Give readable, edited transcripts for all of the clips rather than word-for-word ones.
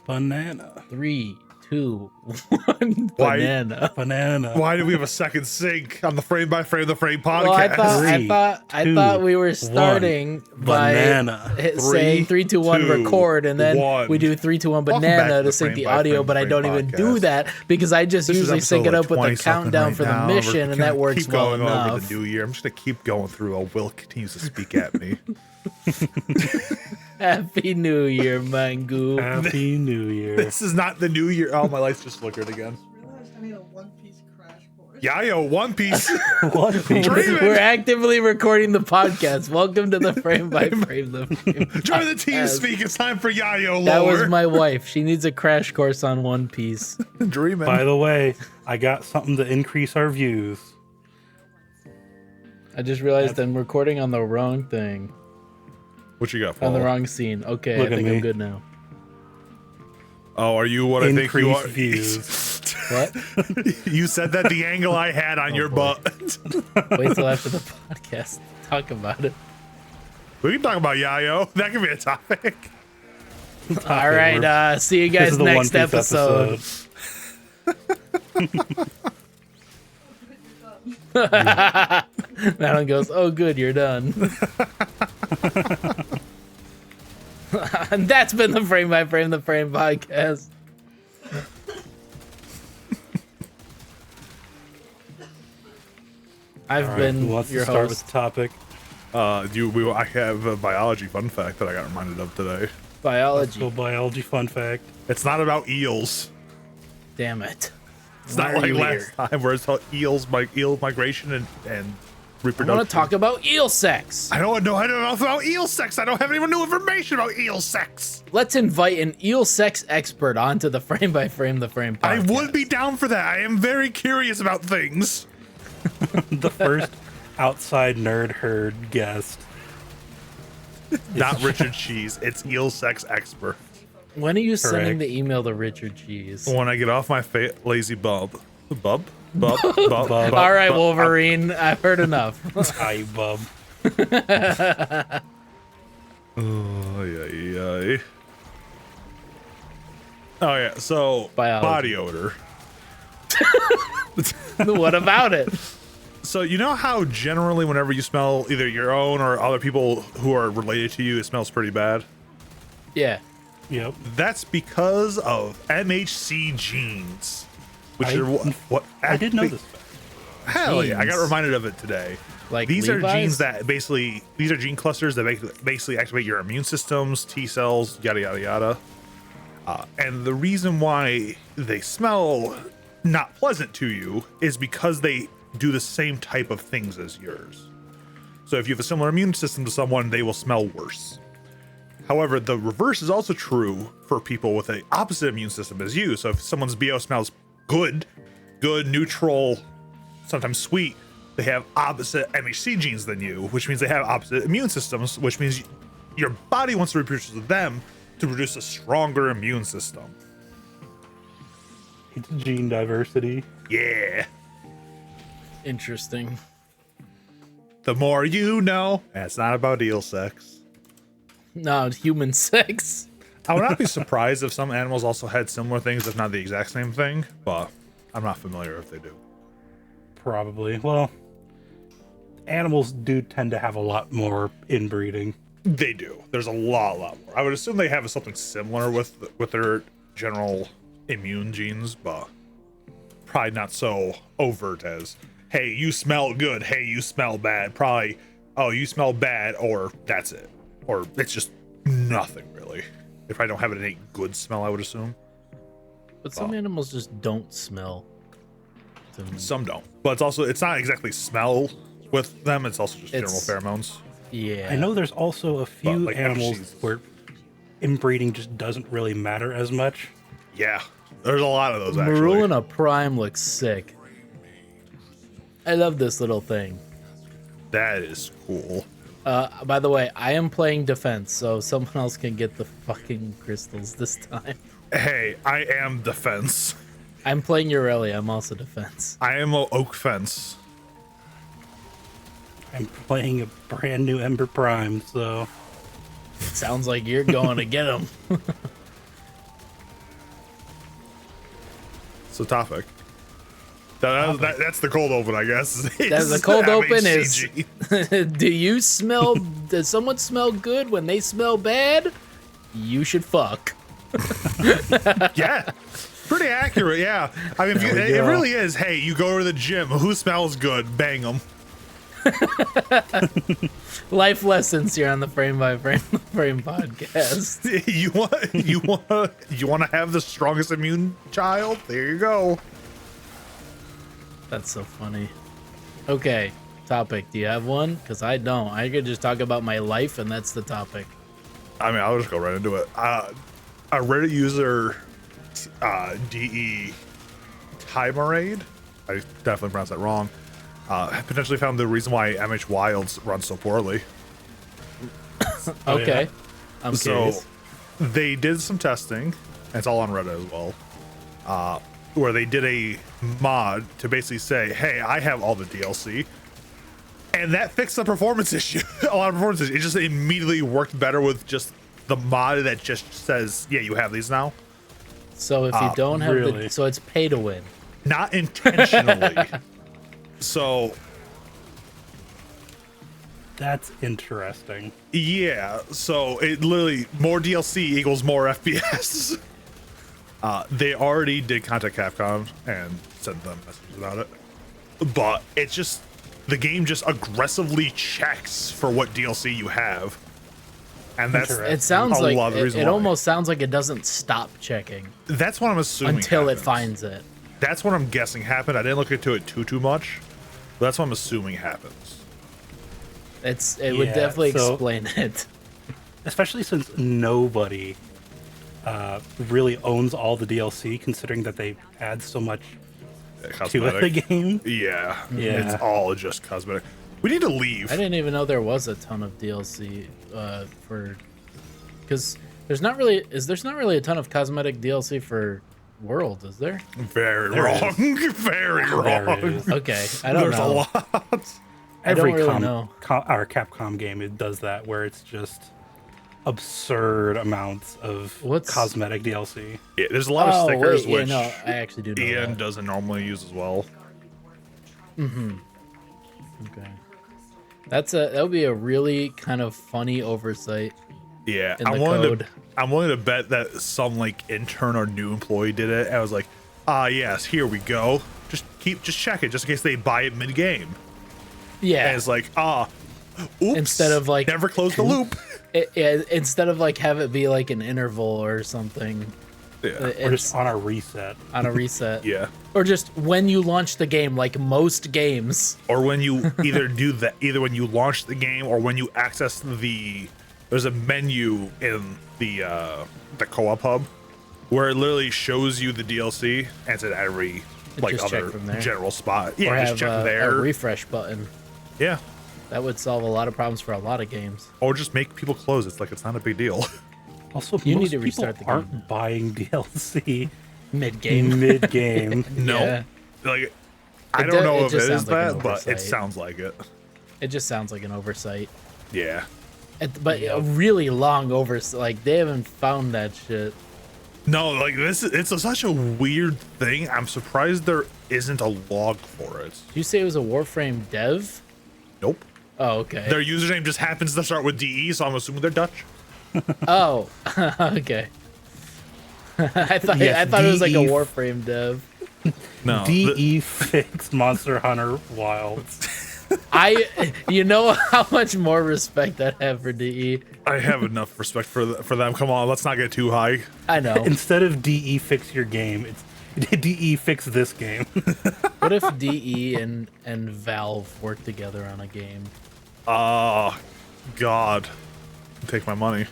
Banana. 3, 2, 1. Banana. Why do we have a second sync on the frame by frame the frame podcast? Well, I thought we were starting by saying 3, 2, 1 record, and then we do 3, 2, 1 banana to sync the audio. But I don't even do that because I just usually sync it up with the countdown for the mission, and that works well enough. Over the new year. I'm just gonna keep going through while Will continues to speak at me. Happy New Year, Mangu. Happy New Year. This is not the new year. Oh, my lights just flickered again. I need a One Piece crash course. Yayo, One Piece. One Piece. We're actively recording the podcast. Welcome to the frame by frame. Join the team speak. It's time for Yayo lore. That was my wife. She needs a crash course on One Piece. Dreaming. By the way, I got something to increase our views. I just realized I'm recording on the wrong thing. What you got, On Paul? the wrong scene. Okay, Look I think at me. I'm good now. Oh, are you what I think you are? Views. What? You said that the angle I had on your butt. Wait till after the podcast to talk about it. We can talk about Yayo. That could be a topic. All right, see you This guys is the next One Piece episode. Madeline goes, oh good, you're done. And that's been the Frame by Frame, the Frame podcast. I've All right, been who wants your to start host. with the topic? I have a biology fun fact that I got reminded of today. Biology. So biology fun fact. It's not about eels. Damn it. It's not like last time where it's about eel migration and I reproduction. want to talk about eel sex. I don't know about eel sex. I don't have any new information about eel sex. Let's invite an eel sex expert onto the Frame by Frame, the Frame podcast. I would be down for that. I am very curious about things. The first outside nerd herd guest. Not Richard Cheese. It's eel sex expert. When are you sending Correct. the email to Richard Cheese? When I get off my lazy bub. Bub? Bub? Bub? All right, Wolverine. I've heard enough. Hi, bub. Oh, yeah. Oh, yeah. So, Biology. body odor. What about it? So, you know how generally whenever you smell either your own or other people who are related to you, it smells pretty bad? Yeah. Yep. That's because of MHC genes. Which are what I did know this. Hell yeah, I got Genes. reminded of it today. Like These are Levi's? genes that these are gene clusters that basically activate your immune systems, T cells, yada, yada, yada. And the reason why they smell not pleasant to you is because they do the same type of things as yours. So if you have a similar immune system to someone, they will smell worse. However, the reverse is also true for people with an opposite immune system as you. So if someone's BO smells good, neutral, sometimes sweet, they have opposite MHC genes than you, which means they have opposite immune systems, which means your body wants to reproduce with them to produce a stronger immune system. It's gene diversity. Yeah. Interesting. The more you know. And it's not about eel sex. No, it's human sex. I would not be surprised if some animals also had similar things, if not the exact same thing, but I'm not familiar if they do. Probably. Well, animals do tend to have a lot more inbreeding. They do. There's a lot more. I would assume they have something similar with their general immune genes, but probably not so overt as, hey, you smell good, hey, you smell bad. Probably, oh, you smell bad, or that's it. Or it's just nothing really. If I don't have an innate good smell, I would assume. But some animals just don't smell. to me. Some don't. But it's not exactly smell with them, it's also just general It's- pheromones. Yeah. I know there's also a few like animals MHCs. where inbreeding just doesn't really matter as much. Yeah. There's a lot of those actually. Marulina Prime looks sick. I love this little thing. That is cool. By the way, I am playing defense, so someone else can get the fucking crystals this time. Hey, I am defense. I'm playing Aurelia. I'm also defense. I am a oak fence. I'm playing a brand new Ember Prime, so Sounds like you're going to get them. So topic. That's the cold open, I guess. That's the cold open is. MHCG. Does someone smell good when they smell bad? You should fuck. Yeah. Pretty accurate, yeah. I mean, it really is. Hey, you go to the gym. Who smells good? Bang them. Life lessons here on the Frame by Frame podcast. You want to have the strongest immune child? There you go. That's so funny. Okay, topic. Do you have one? Because I don't. I could just talk about my life, and that's the topic. I mean, I'll just go right into it. A Reddit user, DE Timerade, I definitely pronounced that wrong, potentially found the reason why MH Wilds runs so poorly. Okay. I'm curious. So they did some testing, and it's all on Reddit as well, where they did a mod to basically say, hey, I have all the DLC. And that fixed the performance issue. A lot of performance issues. It just immediately worked better with just the mod that just says, yeah, you have these now. So if you don't have so it's pay to win. Not intentionally. So that's interesting. Yeah, so it literally more DLC equals more FPS. They already did contact Capcom and sent them messages about it, but it's just the game just aggressively checks for what DLC you have, and that's it sounds like it almost sounds like it doesn't stop checking. That's what I'm assuming until happens. It finds it. That's what I'm guessing happened. I didn't look into it too much, but that's what I'm assuming happens. It would definitely explain it, especially since nobody really owns all the DLC, considering that they add so much to the game. Yeah, it's all just cosmetic. We need to leave. I didn't even know there was a ton of DLC because there's not really a ton of cosmetic DLC for World, is there? Very wrong. Very wrong. Okay, I don't know. There's a lot. Every know. Our Capcom game, it does that, where it's just absurd amounts of cosmetic DLC. Yeah, there's a lot of stickers, which I actually do know Ian doesn't normally use as well. Mm-hmm. Okay. That would be a really kind of funny oversight. Yeah, I'm willing to bet that some like intern or new employee did it. I was like, yes, here we go. Just check it, just in case they buy it mid game. Yeah, and it's like, oops. Instead of like never close the loop. Instead of like have it be like an interval or something. Yeah, or just on a reset. On a reset. Yeah. Or just when you launch the game, like most games. Or when you either when you launch the game or when you access there's a menu in the co-op hub where it literally shows you the DLC and it's at every like other general spot. Yeah, or just have check there. A refresh button. Yeah. That would solve a lot of problems for a lot of games. Or just make people close. It's like it's not a big deal. Also, you most need to restart the game. Aren't buying DLC mid-game. No, yeah. Like I don't know if it is like that, but it sounds like it. It just sounds like an oversight. Yeah, but a really long oversight. Like they haven't found that shit. No, like it's such a weird thing. I'm surprised there isn't a log for it. Did you say it was a Warframe dev? Nope. Oh, okay. Their username just happens to start with DE, so I'm assuming they're Dutch. Oh, okay. I thought it was like a Warframe dev. No. DE fixed Monster Hunter Wilds. You know how much more respect I have for DE. I have enough respect for them. Come on, let's not get too high. I know. Instead of DE fix your game, it's DE fix this game. What if DE and Valve work together on a game? God, take my money.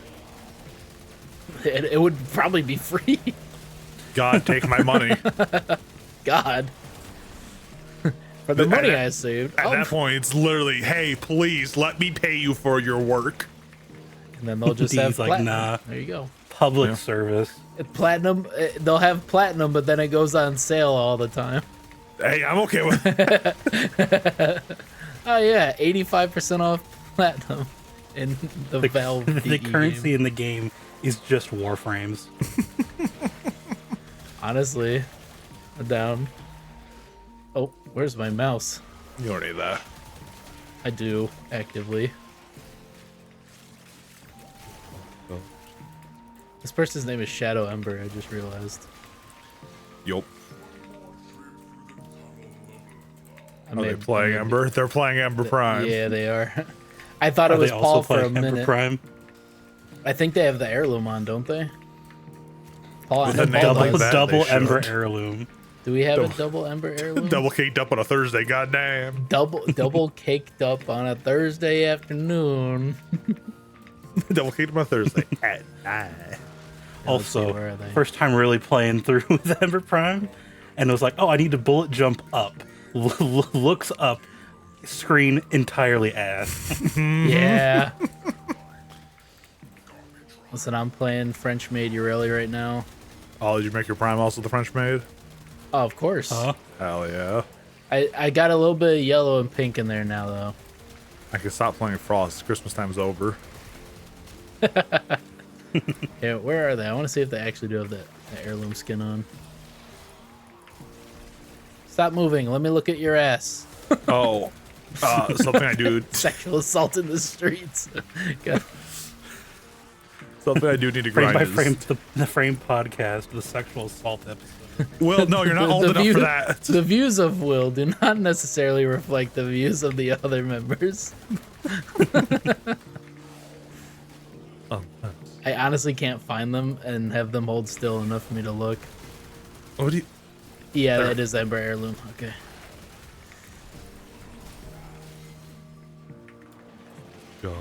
It would probably be free. God, take my money. God. For the money I saved. At that point, it's literally, hey, please let me pay you for your work. And then they'll just have like, nah. There you go. Public service. Platinum. They'll have platinum, but then it goes on sale all the time. Hey, I'm okay with it. Oh yeah, 85% off platinum in the Valve. The currency game. in the game is just Warframes. Honestly, Down. Oh, where's my mouse? You don't need that. I do, actively. Oh. This person's name is Shadow Ember, I just realized. Yup. Are they playing Ember? They're playing Ember Prime. Yeah, they are. I thought it was Paul for a minute. Ember Prime? I think they have the heirloom on, don't they? Paul, With a name Paul like does. that, double they Ember should. heirloom. Do we have a double Ember heirloom? Double caked up on a Thursday, goddamn. Double caked up on a Thursday afternoon. Double caked up on a Thursday at 9. Also, first time really playing through with Ember Prime, and it was like, oh, I need to bullet jump up. Looks up, screen entirely ass. Yeah. Listen, I'm playing French Maid Ureli right now. Oh, did you make your Prime also the French Maid? Oh, of course. Hell yeah. I got a little bit of yellow and pink in there now, though. I can stop playing Frost. Christmas time's over. Yeah, where are they? I want to see if they actually do have the heirloom skin on. Stop moving. Let me look at your ass. Oh, something I do. Sexual assault in the streets. God. Something I do need to Frame grind by is... frame, the Frame podcast, the sexual assault episode. Well, no, you're not old enough for that. The views of Will do not necessarily reflect the views of the other members. Oh, I honestly can't find them and have them hold still enough for me to look. what do you... Yeah, There. that is Ember Heirloom. Okay. God.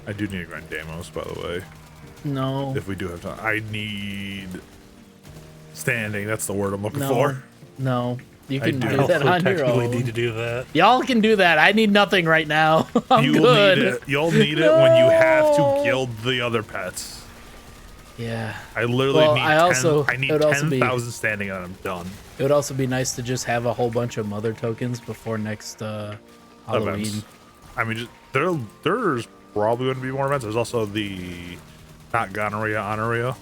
I do need to grind Damos, by the way. No. If we do have time. I need... Standing, that's the word I'm looking No. for. No. You I can do. do I that also on your technically own. need to do that. Y'all can do that. I need nothing right now. I'm You'll good. need it. You'll need it when you have to gild the other pets. Yeah. I literally Well, need it need would also be- 10,000 standing and I'm done. It would also be nice to just have a whole bunch of mother tokens before next Halloween. Events. I mean, there's probably going to be more events. There's also the not gonorrhea, honorrhea.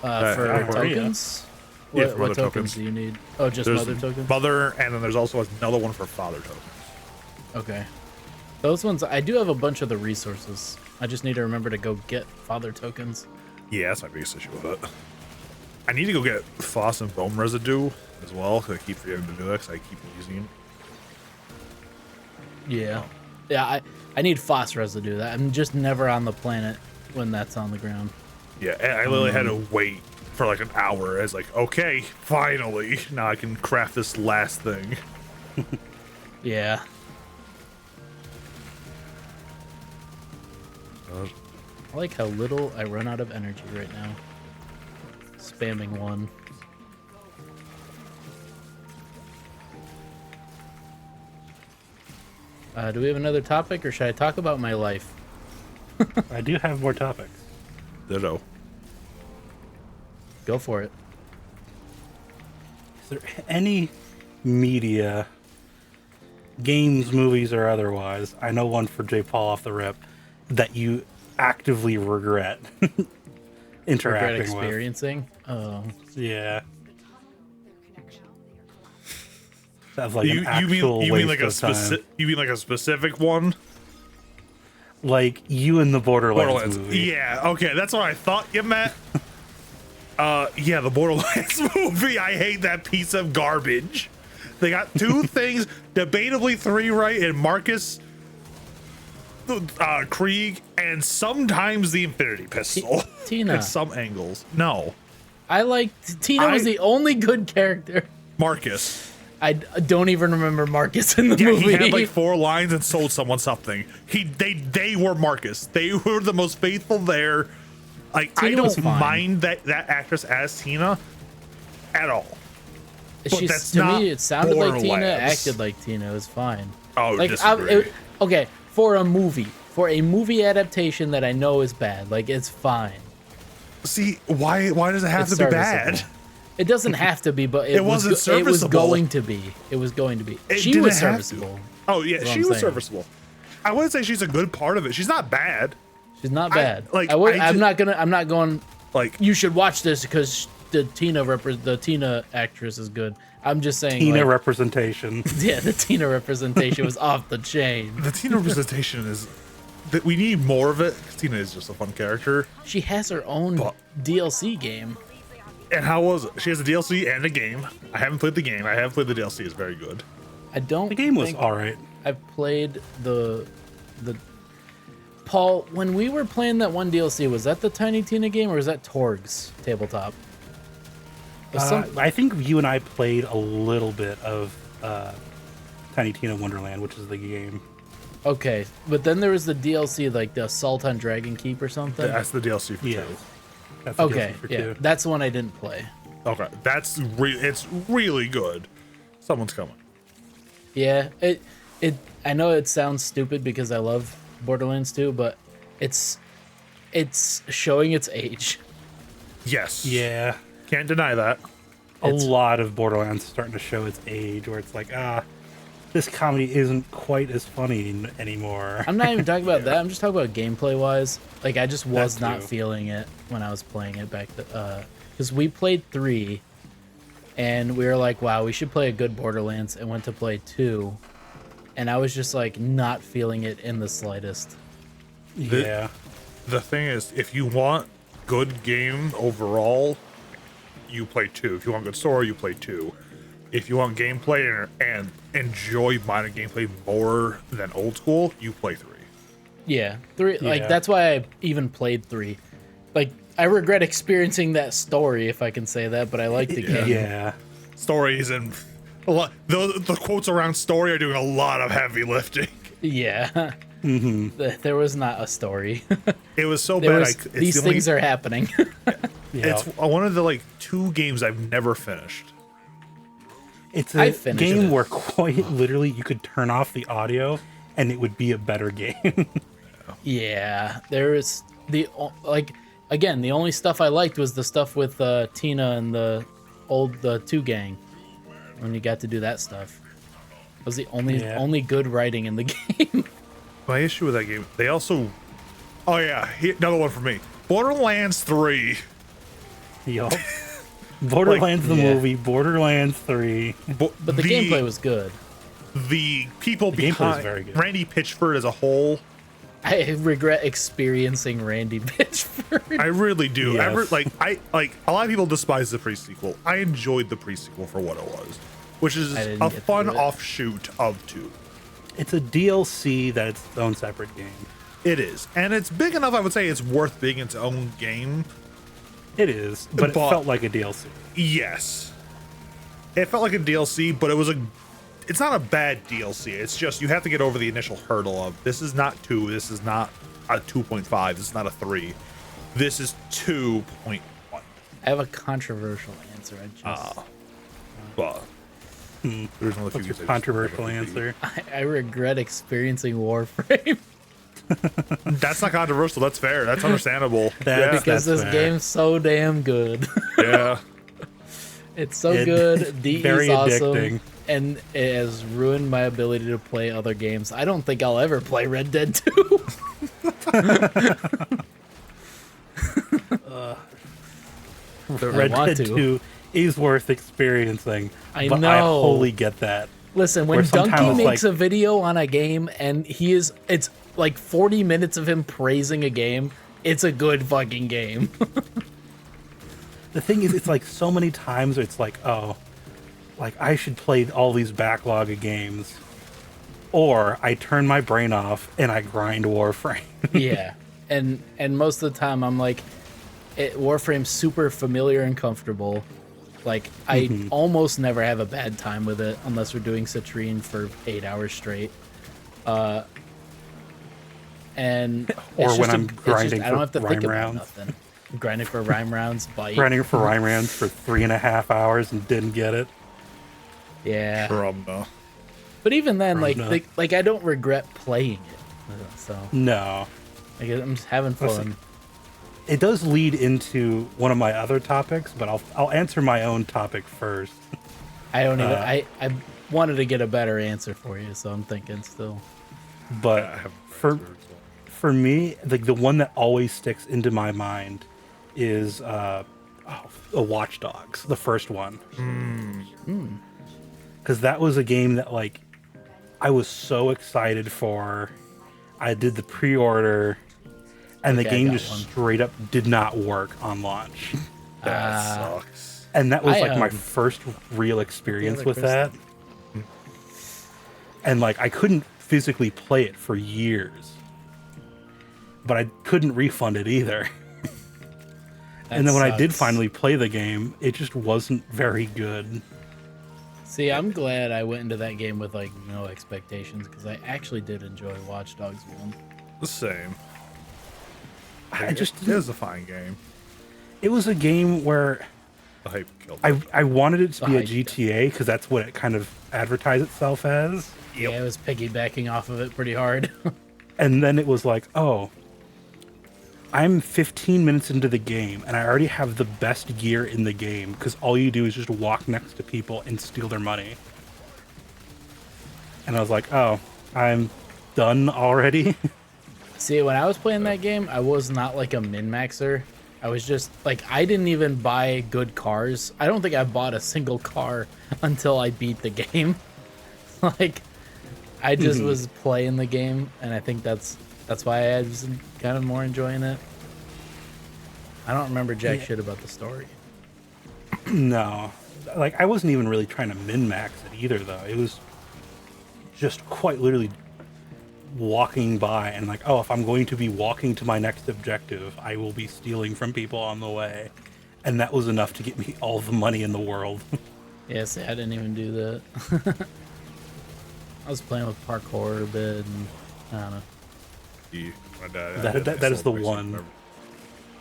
For Gonorrhea. tokens? Yeah, What, for what mother tokens tokens. do you need? Oh, just There's mother tokens? Mother, and then there's also another one for father tokens. Okay. Those ones, I do have a bunch of the resources. I just need to remember to go get father tokens. Yeah, that's my biggest issue with it. I need to go get floss and foam residue as well, because I keep forgetting to do that, because I keep using it. Yeah. Yeah, I need phos residue. I'm just never on the planet when that's on the ground. Yeah, and I literally had to wait for like an hour. It's like, okay, finally, now I can craft this last thing. Yeah. I like how little I run out of energy right now. Spamming one. Do we have another topic, or should I talk about my life? I do have more topics. Ditto. Go for it. Is there any media, games, movies, or otherwise, I know one for JayPaul off the rip, that you actively regret interacting Regret experiencing? Oh. with? Yeah. That's like You an actual mean like a waste of time. specific? You mean like a specific one? Like you in the Borderlands, Borderlands. movie. Yeah. Okay, that's what I thought you meant. Yeah, the Borderlands movie. I hate that piece of garbage. They got two things, debatably three right, and Marcus, Krieg, and sometimes the Infinity Pistol. Tina. At some angles. No. I liked Tina was the only good character. Marcus. I don't even remember Marcus in the Yeah, movie. he had like 4 lines and sold someone something. They were Marcus. They were the most faithful there. Like, Tina I was don't fine. mind that actress as Tina at all. But She's, that's to not me, it sounded like Tina, Borderlands. acted like Tina. It was fine. Oh, Like, disagree. okay, for a movie adaptation that I know is bad, like it's fine. See, why does it have It's to be serviceable. bad? It doesn't have to be, but It wasn't It was serviceable. going to be. It was going to be. It She didn't was have to. serviceable. Oh yeah, That's what she I'm was saying. serviceable. I wouldn't say she's a good part of it. She's not bad. She's not bad. like, I'm I not going. Like, You should watch this because the Tina actress is good. I'm just saying Tina representation. Yeah, the Tina representation was off the chain. The Tina representation is that we need more of it. Tina is just a fun character. She has her own DLC game. And how was it? She has a DLC and a game. I haven't played the game. I have played the DLC. It's very good. I don't. The game was all right. I've played the. Paul, when we were playing that one DLC, was that the Tiny Tina game or was that Torg's tabletop? I think you and I played a little bit of Tiny Tina Wonderland, which is the game. Okay, but then there was the DLC, like the Assault on Dragon Keep or something. That's the DLC for 2. That's the okay, DLC for yeah, 2. that's the one I didn't play. Okay, it's really good. Someone's coming. Yeah, I know it sounds stupid because I love Borderlands 2, but it's showing its age. Yes. Yeah. Can't deny that. A lot of Borderlands is starting to show its age, where it's like, this comedy isn't quite as funny anymore. I'm not even talking about that. I'm just talking about gameplay wise. Like, I just was not feeling it when I was playing it back because we played 3 and we were like, wow, we should play a good Borderlands, and went to play 2 and I was just like not feeling it in the slightest. Yeah. The thing is, if you want good game overall, you play 2. If you want good story, you play 2. If you want gameplay and enjoy modern gameplay more than old school, you play 3. Yeah, 3. Like, that's why I even played 3. Like, I regret experiencing that story, if I can say that, but I like the game. Yeah. Stories and a lot. The quotes around story are doing a lot of heavy lifting. Yeah. There was not a story. It was so bad. These things are happening. Yeah. It's one of the 2 games I've never finished. It's a game where quite literally you could turn off the audio and it would be a better game. Yeah, there is the only stuff I liked was the stuff with Tina and the 2 gang when you got to do that stuff. It was the only good writing in the game. My issue with that game, they also, another one for me, Borderlands 3. Yup. Borderlands the movie, Borderlands 3. But the gameplay was good. The people behind very good. Randy Pitchford as a whole. I regret experiencing Randy Pitchford. I really do. Yes. I a lot of people despise the pre-sequel. I enjoyed the pre-sequel for what it was, which is a fun offshoot of 2. It's a DLC that's its own separate game. It is, and it's big enough. I would say it's worth being its own game. It is, but it felt like a DLC. Yes, it felt like a DLC, but it's not a bad DLC. It's just you have to get over the initial hurdle of this is not 2, this is not a 2.5, this is not a 3, this is 2.1. I have a controversial answer. There's one of the What's your controversial answer? I regret experiencing Warframe. That's not controversial. That's fair. That's understandable. Because this game's so damn good. Yeah. It's so good. DE very is awesome. addicting. And it has ruined my ability to play other games. I don't think I'll ever play Red Dead 2. Red Dead 2 is worth experiencing. I but know. I wholly get that. Listen, when Donkey makes a video on a game and it's like 40 minutes of him praising a game, it's a good fucking game. The thing is, it's like so many times it's like, I should play all these backlog of games. Or I turn my brain off and I grind Warframe. Yeah. And most of the time I'm like, Warframe's super familiar and comfortable. Like, I almost never have a bad time with it unless we're doing Citrine for 8 hours straight. And or when I'm grinding I don't have to for think rhyme about rounds. nothing. Grinding for rhyme rounds, bite. Grinding for rhyme rounds for 3.5 hours and didn't get it. Yeah. But But even then, like I don't regret playing it. So no, like, I'm just having fun. It does lead into one of my other topics, but I'll answer my own topic first. I don't even. I wanted to get a better answer for you, so I'm thinking still. But for me, like the one that always sticks into my mind is Watch Dogs, the first one. Because that was a game that, like, I was so excited for. I did the pre-order, and the game just straight up did not work on launch. That sucks. And that was like my first real experience with that. And like I couldn't physically play it for years, but I couldn't refund it either. And then when I did finally play the game, it just wasn't very good. See, I'm glad I went into that game with like no expectations because I actually did enjoy Watch Dogs 1. The same. It was a fine game. It was a game where the hype killed it. I wanted it to be a GTA because that's what it kind of advertised itself as. Yeah, it was piggybacking off of it pretty hard. And then it was like, oh, I'm 15 minutes into the game and I already have the best gear in the game because all you do is just walk next to people and steal their money. And I was like, oh, I'm done already. See, when I was playing that game, I was not like a min-maxer. I was just like, I didn't even buy good cars. I don't think I bought a single car until I beat the game. Like, I just was playing the game, and I think that's why I was kind of more enjoying it. I don't remember jack shit about the story. No. Like, I wasn't even really trying to min-max it either, though. It was just quite literally walking by and like, oh, if I'm going to be walking to my next objective, I will be stealing from people on the way. And that was enough to get me all the money in the world. Yes, I didn't even do that. I was playing with parkour a bit, and I don't know. That is the one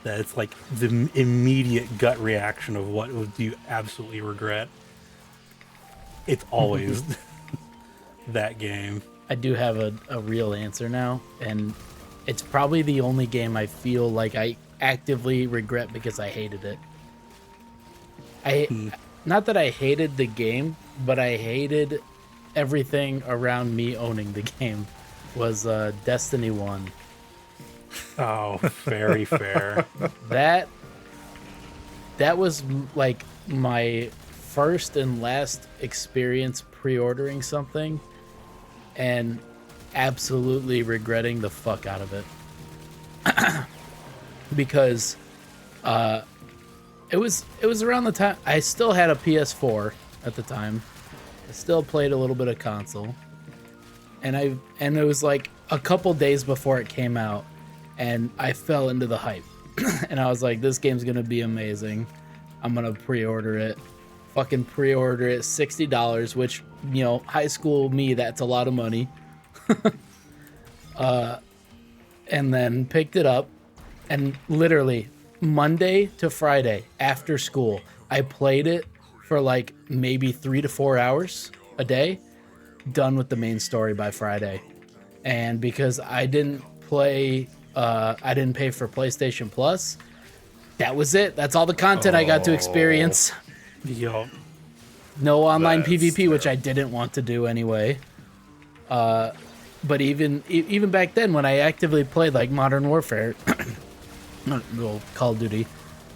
that it's like the immediate gut reaction of what would you absolutely regret. It's always that game. I do have a real answer now, and it's probably the only game I feel like I actively regret because I hated it. Not that I hated the game, but I hated everything around me owning the game. Was Destiny 1. Oh, very fair. That was like my first and last experience pre-ordering something and absolutely regretting the fuck out of it. Because it was around the time I still had a PS4 at the time. I still played a little bit of console. And it was like a couple days before it came out, and I fell into the hype. And I was like, this game's gonna be amazing. I'm gonna pre-order it. Fucking pre-order it, $60, which, you know, high school me, that's a lot of money. And then picked it up, and literally Monday to Friday after school, I played it for like maybe 3 to 4 hours a day, done with the main story by Friday. And because I didn't pay for PlayStation Plus, that was it. That's all the content I got to experience. Yo. No online PvP, which I didn't want to do anyway. But even back then, when I actively played like Modern Warfare, well, Call of Duty,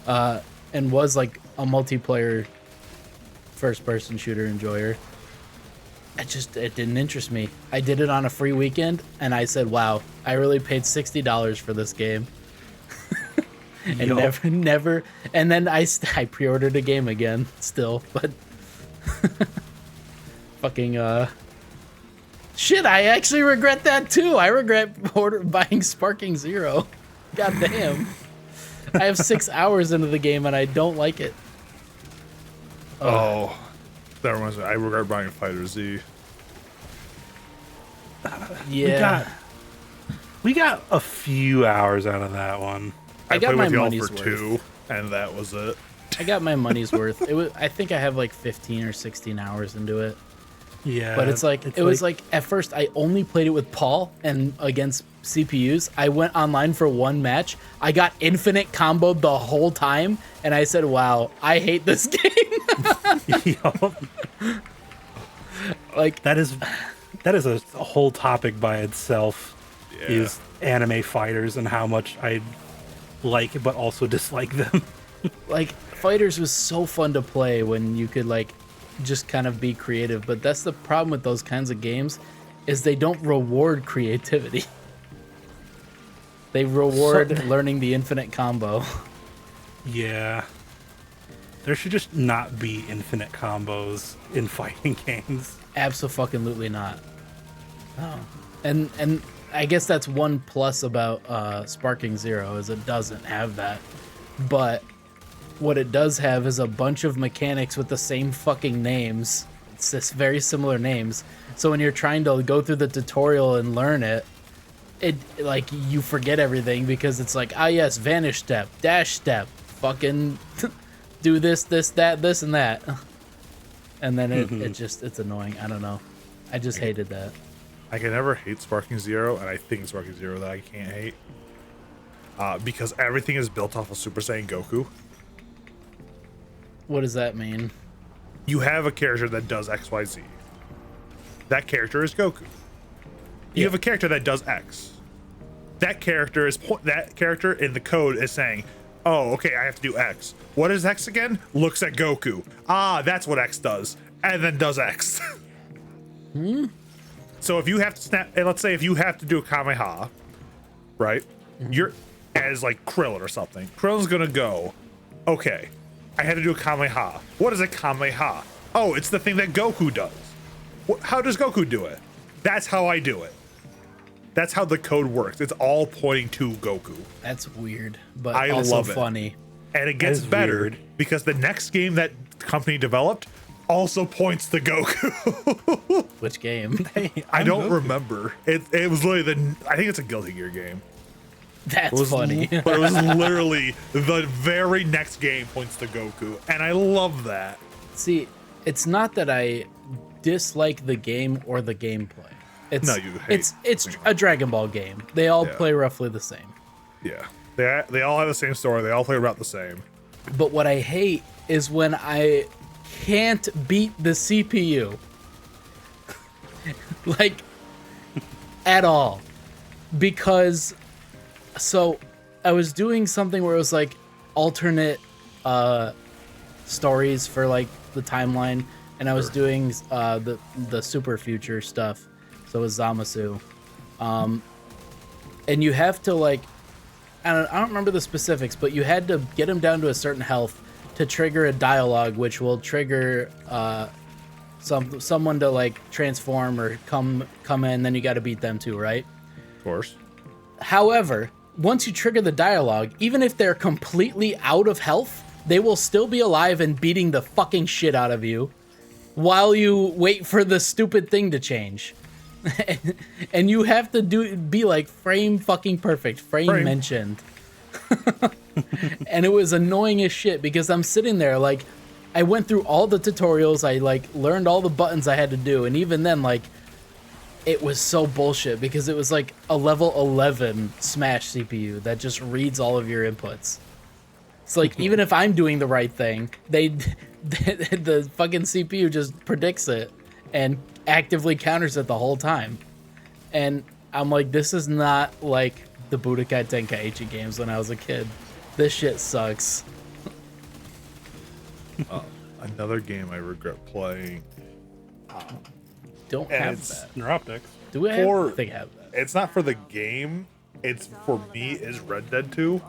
and was like a multiplayer first-person shooter enjoyer, it didn't interest me. I did it on a free weekend, and I said, "Wow, I really paid $60 for this game." And never. And then I pre-ordered a game again, still, but fucking shit. I actually regret that too. I regret buying Sparking Zero. God damn. I have 6 hours into the game and I don't like it. Oh, that reminds me. I regret buying Fighter Z. Yeah, we got a few hours out of that one. I got played my with y'all money's for worth. 2, and that was it. I got my money's worth. I think I have like 15 or 16 hours into it. Yeah, but it was like at first I only played it with Paul and against CPUs. I went online for one match. I got infinite comboed the whole time, and I said, "Wow, I hate this game." Like that is a whole topic by itself. Yeah. Is anime fighters and how much I like but also dislike them. Like, Fighters was so fun to play when you could, like, just kind of be creative. But that's the problem with those kinds of games, is they don't reward creativity. They reward learning the infinite combo. Yeah. There should just not be infinite combos in fighting games. Absolutely not. Oh. And I guess that's one plus about Sparking Zero, is it doesn't have that. But what it does have is a bunch of mechanics with the same fucking names. It's just very similar names. So when you're trying to go through the tutorial and learn it, like, you forget everything because it's like, yes, vanish step, dash step, fucking do this, that, this, and that. And then it's annoying. I don't know. I just hated that. I can never hate Sparking Zero, and I think it's Sparking Zero that I can't hate. Because everything is built off of Super Saiyan Goku. What does that mean? You have a character that does XYZ. That character is Goku. You have a character that does X. That character in the code is saying, oh, okay, I have to do X. What is X again? Looks at Goku. Ah, that's what X does. And then does X. So if you have to snap, and let's say if you have to do a Kamehameha, right? You're as like Krillin or something. Krillin's gonna go, okay, I had to do a Kamehameha. What is a Kamehameha? Oh, it's the thing that Goku does. How does Goku do it? That's how I do it. That's how the code works. It's all pointing to Goku. That's weird, but I also love it. funny. And it gets better because the next game that company developed also points to Goku. Which game? I don't remember. It was literally I think it's a Guilty Gear game. That's funny. But it was literally the very next game points to Goku. And I love that. See, it's not that I dislike the game or the gameplay. It's a Dragon Ball game. They all play roughly the same. Yeah. They all have the same story. They all play about the same. But what I hate is when I can't beat the CPU. Like, at all. Because, so, I was doing something where it was like alternate stories for like the timeline, and I was doing the super future stuff. So it was Zamasu. And you have to, like, I don't remember the specifics, but you had to get him down to a certain health to trigger a dialogue, which will trigger someone to, like, transform or come in, then you got to beat them too, right? Of course. However, once you trigger the dialogue, even if they're completely out of health, they will still be alive and beating the fucking shit out of you while you wait for the stupid thing to change. And you have to be like frame fucking perfect, frame mentioned. And it was annoying as shit because I'm sitting there like, I went through all the tutorials, I like learned all the buttons I had to do, and even then, like, it was so bullshit because it was like a level 11 Smash CPU that just reads all of your inputs. It's like, even if I'm doing the right thing, the fucking CPU just predicts it and actively counters it the whole time. And I'm like, this is not like the Budokai Tenkaichi games when I was a kid. This shit sucks. Another game I regret playing. Don't have that. Neuroptics. Do we have? I think I have that. It's not for the game. It's for me is Red Dead 2.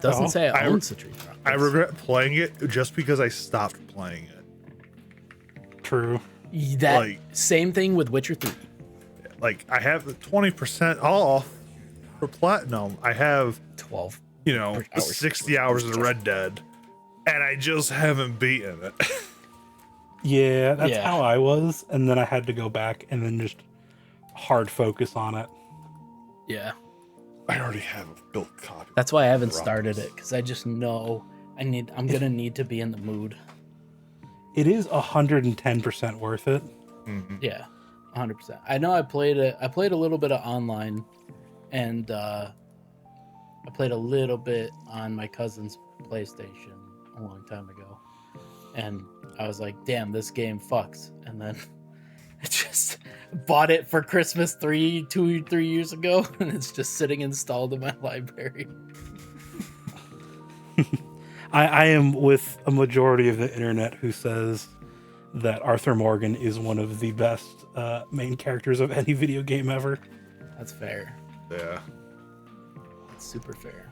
Doesn't say I own Citrus. I regret playing it just because I stopped playing it. True. That like, same thing with Witcher 3. Like, I have 20% off for platinum. I have 12. 60 hours of Red Dead, and I just haven't beaten it. Yeah, that's how I was, and then I had to go back and then just hard focus on it. Yeah. I already have a built copy. That's why I haven't started it, because I just know I'm gonna need to be in the mood. It is 110% worth it. Mm-hmm. Yeah, 100%. I know I played it. I played a little bit of online, and I played a little bit on my cousin's PlayStation a long time ago, and I was like, "Damn, this game fucks." And then I just bought it for Christmas 3 years ago, and it's just sitting installed in my library. I am with a majority of the internet who says that Arthur Morgan is one of the best main characters of any video game ever. That's fair. Yeah. That's super fair.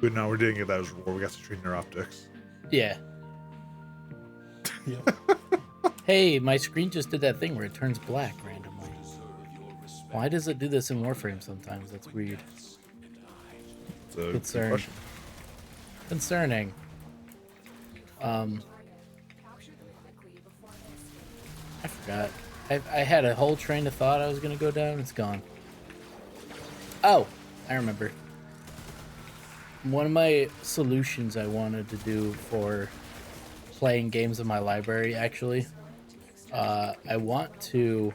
But no, we're doing it that as war. We got to train their optics. Yeah. Yep. Hey, my screen just did that thing where it turns black randomly. Why does it do this in Warframe sometimes? That's weird. It's a good Concern. question. Concerning. I forgot. I had a whole train of thought I was gonna go down. It's gone. Oh, I remember. One of my solutions I wanted to do for playing games in my library, actually, I want to.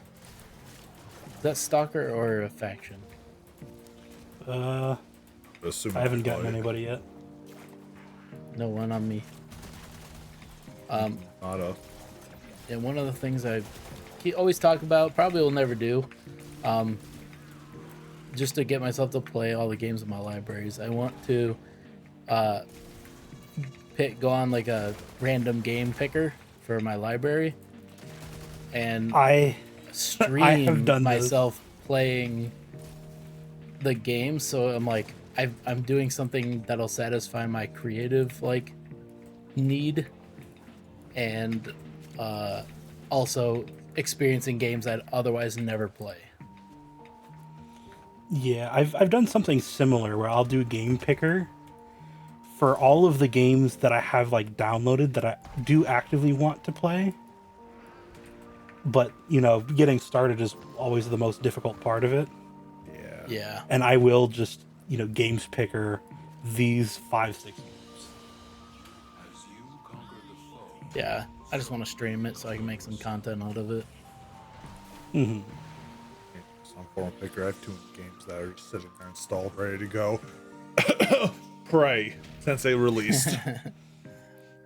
Is that Stalker or a faction? I haven't gotten anybody yet. No one on me. And one of the things I always talk about, probably will never do, just to get myself to play all the games in my libraries, I want to go on like a random game picker for my library and stream myself playing the game. So I'm like, I'm doing something that'll satisfy my creative like need, and also experiencing games I'd otherwise never play. Yeah, I've done something similar where I'll do game picker for all of the games that I have like downloaded that I do actively want to play. But, you know, getting started is always the most difficult part of it. Yeah. And I will just, you know, games picker these 5-6 games. Yeah, I just want to stream it so I can make some content out of it. Mm-hmm. Some form of picker. I have 2 games that are just sitting there installed, ready to go. Prey, since they released.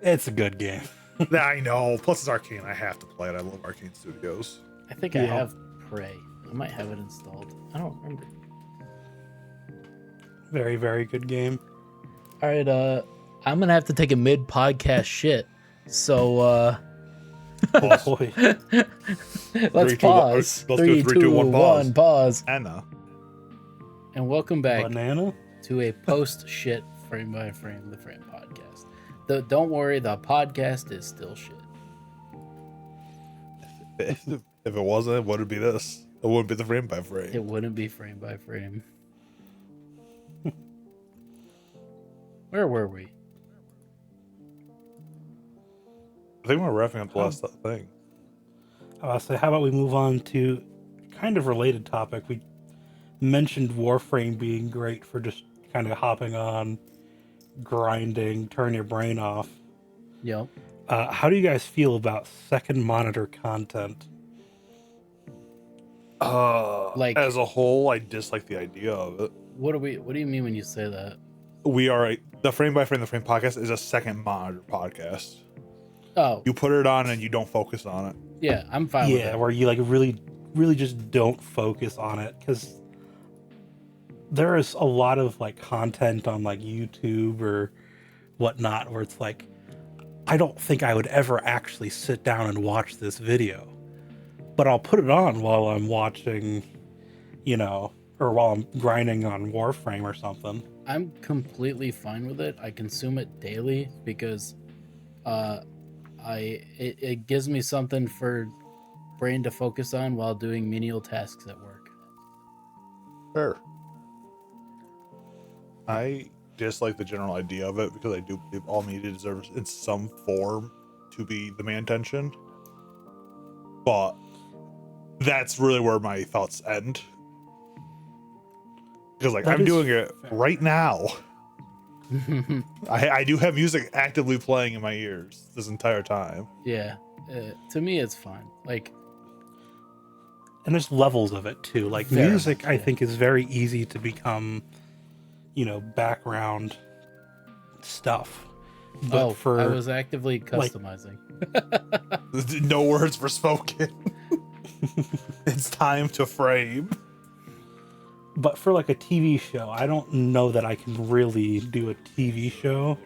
It's a good game. I know. Plus, it's Arcane. I have to play it. I love Arcane Studios. I think I have Prey. I might have it installed. I don't remember. Very, very good game. All right, I'm gonna have to take a mid-podcast shit. So, Boy. let's pause. Let's do 3, 2, 1, pause. Anna. And welcome back Banana? to a post-shit frame by frame the frame podcast. Don't worry, the podcast is still shit. If it wasn't, it wouldn't be this. It wouldn't be the frame by frame. It wouldn't be frame by frame. Where were we? I think we're wrapping up the last thing. I'll say, how about we move on to kind of related topic? We mentioned Warframe being great for just kind of hopping on, grinding, turn your brain off. Yep. How do you guys feel about second monitor content? Like, as a whole, I dislike the idea of it. What do you mean when you say that? The frame by frame the frame podcast is a second monitor podcast. Oh, You put it on and you don't focus on it. yeah, I'm fine with Yeah, that. where you like really just don't focus on it, because there is a lot of like content on like YouTube or whatnot where it's like, I don't think I would ever actually sit down and watch this video, but I'll put it on while I'm watching, you know, or while I'm grinding on Warframe or something. I'm completely fine with it. I consume it daily because it gives me something for brain to focus on while doing menial tasks at work. Sure. I dislike the general idea of it because I do believe all media deserves in some form to be the main attention. But that's really where my thoughts end. Because like I'm doing it right now. I do have music actively playing in my ears this entire time. Yeah, to me it's fine. Like, And there's levels of it too. Like Very music, much, I yeah. think is very easy to become, you know, background stuff. But I was actively customizing. No words were spoken. It's time to frame. But for like a TV show, I don't know that I can really do a TV show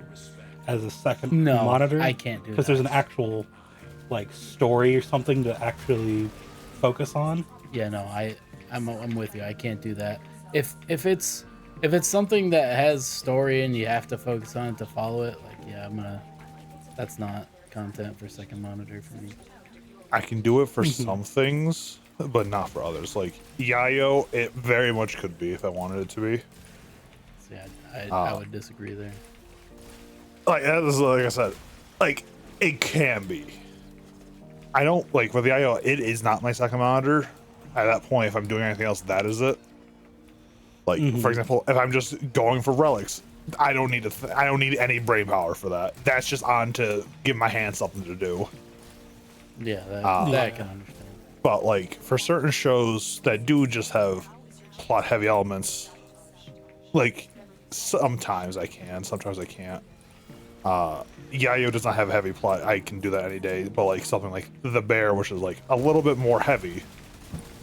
as a second monitor. I can't do that. Because there's an actual like story or something to actually focus on. Yeah, no, I'm with you. I can't do that. If it's something that has story and you have to focus on it to follow it, like yeah, that's not content for second monitor for me. I can do it for some things, but not for others. Like Yayo, it very much could be if I wanted it to be. So yeah, I would disagree there. Like I said, like it can be. I don't like with the Yayo. It is not my second monitor. At that point, if I'm doing anything else, that is it. Like for example, if I'm just going for relics, I don't need I don't need any brain power for that. That's just on to give my hand something to do. Yeah, that I can understand. But like for certain shows that do just have plot heavy elements, like sometimes I can, sometimes I can't. Yayo does not have heavy plot. I can do that any day. But like something like The Bear, which is like a little bit more heavy,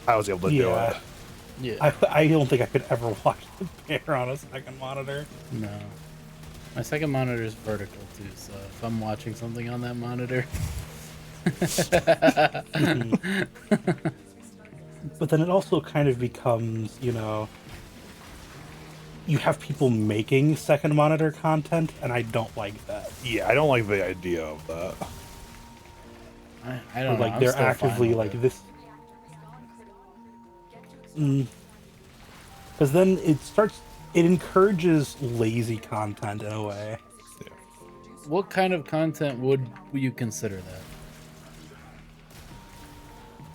I was able to do it. Yeah. I don't think I could ever watch The Bear on a second monitor. No. My second monitor is vertical too, so if I'm watching something on that monitor. But then it also kind of becomes, you know, you have people making second monitor content, and I don't like that. Yeah, I don't like the idea of that. I don't know. Like they're actively like this. Because then it encourages lazy content in a way. What kind of content would you consider that?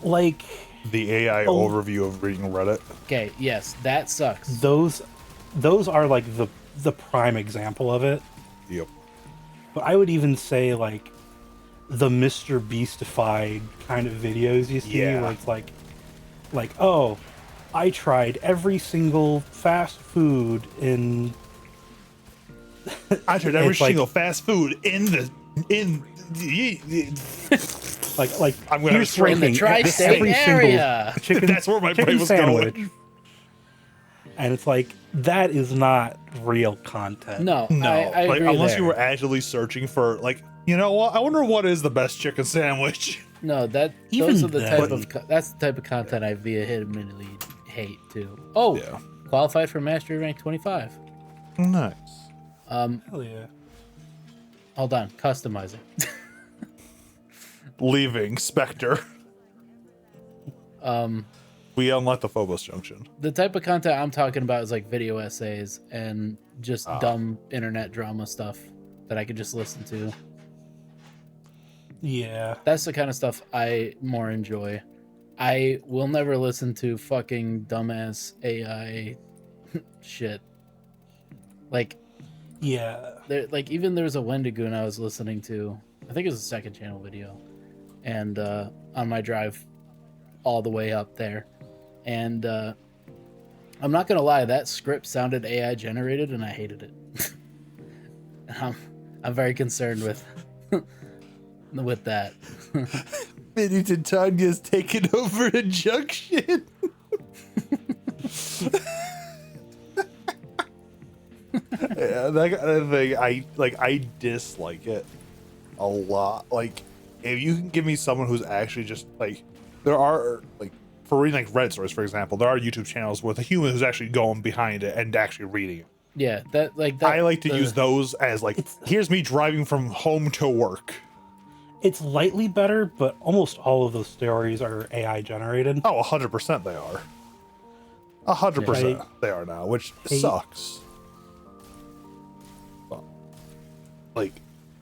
Like the AI overview of reading Reddit. Okay, yes, that sucks. Those are like the prime example of it. Yep. But I would even say like the Mr. Beastified kind of videos you see where it's like oh, I tried every single fast food in I tried every single fast food in like I'm gonna here's in the tri-state area. Chicken, that's where my brain was sandwich. going. And it's like that is not real content. No, No, I like agree unless there. you were actually searching for like, you know what? I wonder what is the best chicken sandwich. No, that's the type of content I vehemently hate too. Oh, Yeah. Qualified for Mastery Rank 25. Nice. Hell yeah. Hold on, customizing. Leaving Spectre. We unlocked the Phobos Junction. The type of content I'm talking about is like video essays and just dumb internet drama stuff that I could just listen to. Yeah. That's the kind of stuff I more enjoy. I will never listen to fucking dumbass AI shit. Like, yeah. Even there's a Wendigoon I was listening to. I think it was a second channel video. And on my drive all the way up there. And I'm not going to lie, that script sounded AI generated and I hated it. I'm very concerned with that. Bennington Tanya's taking over a junction. Yeah, that kind of thing. I dislike it a lot. Like, if you can give me someone who's actually just like, there are like for reading like Reddit stories, for example, there are YouTube channels with a human who's actually going behind it and actually reading it. Yeah, I like to use those as like, here's me driving from home to work. It's lightly better, but almost all of those stories are AI generated. Oh, 100% they are. 100% they are now, which sucks. But, like,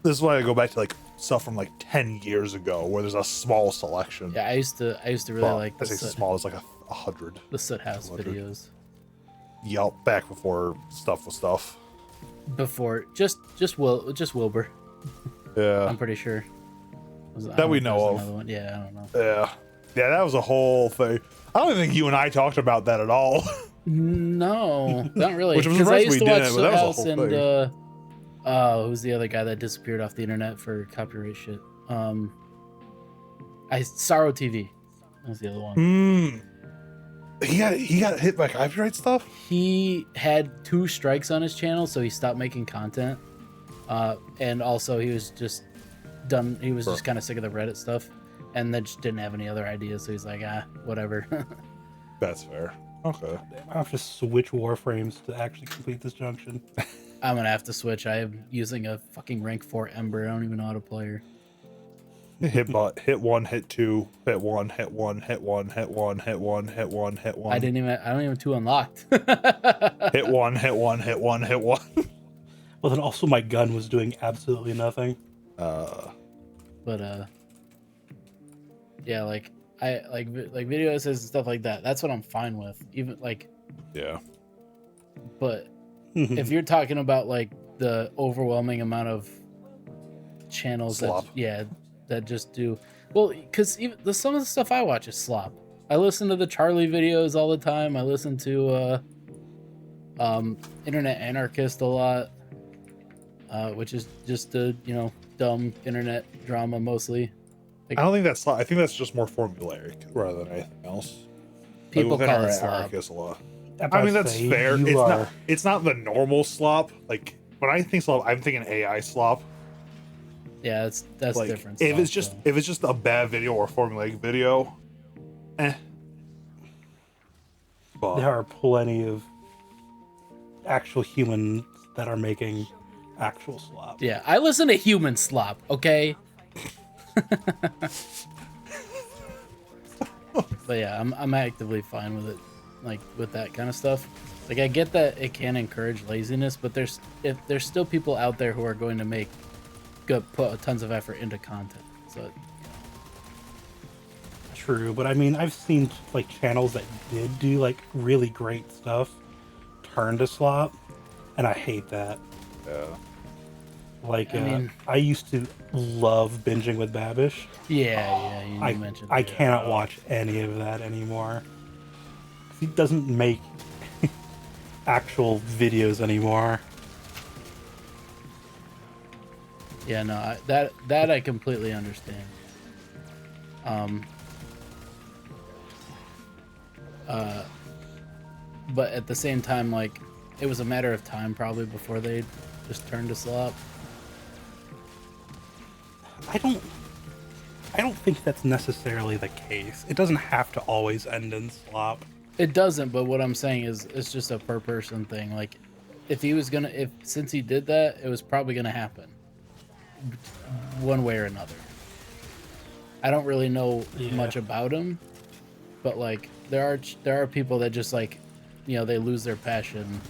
this is why I go back to like stuff from like 10 years ago, where there's a small selection. Yeah, I used to really like I say small is like 100. The Soot House 100. videos. Yelp back before stuff was stuff. Before just Wilbur. Yeah. I'm pretty sure. That we know of. One. Yeah, I don't know. Yeah, that was a whole thing. I don't think you and I talked about that at all. No, not really. Which was Because I surprised used we to watch didn't, but that was a Soot whole House thing. and who's the other guy that disappeared off the internet for copyright shit? Sorrow TV. That was the other one. He got hit by copyright stuff. He had 2 strikes on his channel, so he stopped making content. And also he was just done. He was just kind of sick of the Reddit stuff, and then just didn't have any other ideas. So he's like, whatever. That's fair. Okay. I have to switch warframes to actually complete this junction. I'm gonna have to switch. I am using a fucking rank 4 Ember. I don't even know how to play her. Hit 1, hit 2, hit 1, hit 1, hit 1, hit 1, hit 1, hit 1, hit 1. I don't even have 2 unlocked. Hit 1, hit 1, hit 1, hit 1. Well, then also my gun was doing absolutely nothing. But yeah, like I like video essays and stuff like that. That's what I'm fine with. Even like, Yeah. but if you're talking about like the overwhelming amount of channels Slop. that just do well, because even some of the stuff I watch is slop. I listen to the Charlie videos all the time. I listen to Internet Anarchist a lot, which is just a dumb internet drama mostly. I don't think that's slop. I think that's just more formulaic rather than anything else. People Like, call Internet it slop. Anarchist a lot. I I mean, that's fair. It's not the normal slop. Like when I think slop, I'm thinking AI slop. Yeah, that's Like different. if stuff, it's just a bad video or formulaic video, But there are plenty of actual humans that are making actual slop. Yeah, I listen to human slop, okay? But yeah, I'm actively fine with it, like with that kind of stuff. Like I get that it can encourage laziness, but there's still people out there who are going to put tons of effort into content. So True, but I mean, I've seen like channels that did do like really great stuff turn to slop, and I hate that. yeah. Like, I mean- I used to love binging with Babish. yeah, you mentioned I that. cannot watch any of that anymore. He doesn't make actual videos anymore. Yeah, no, that I completely understand. But at the same time, like, it was a matter of time probably before they just turned to slop. I don't think that's necessarily the case. It doesn't have to always end in slop. It doesn't, but what I'm saying is it's just a per person thing. Like, since he did that, it was probably gonna happen one way or another. I don't really know much about him, but like there are people that just like, they lose their passion,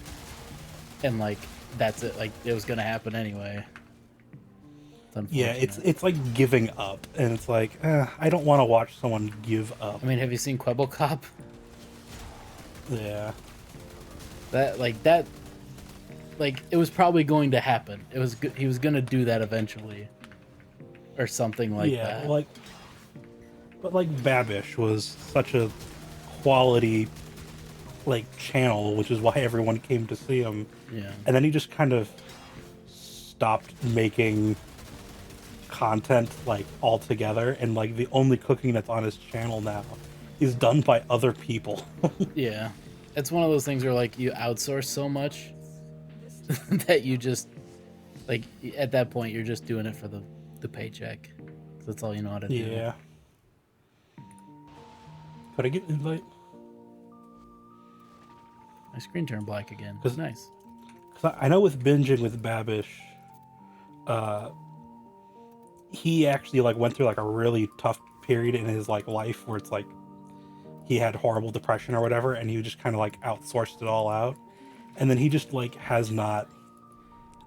and like that's it. Like it was gonna happen anyway. Yeah, it's like giving up, and it's like I don't want to watch someone give up. I mean, have you seen Quibble Cop? Yeah, That it was probably going to happen. He was gonna do that eventually, or something like that. Yeah, but Babish was such a quality channel, which is why everyone came to see him. Yeah. And then he just kind of stopped making content altogether, and the only cooking that's on his channel now is done by other people. Yeah, it's one of those things where you outsource so much that you just at that point you're just doing it for the paycheck. That's all you know how to do. Yeah. Could I get an invite? My screen turned black again. Nice. Because I know with binging with Babish, he actually went through a really tough period in his life where it's he had horrible depression or whatever, and he just kind of outsourced it all out, and then he just has not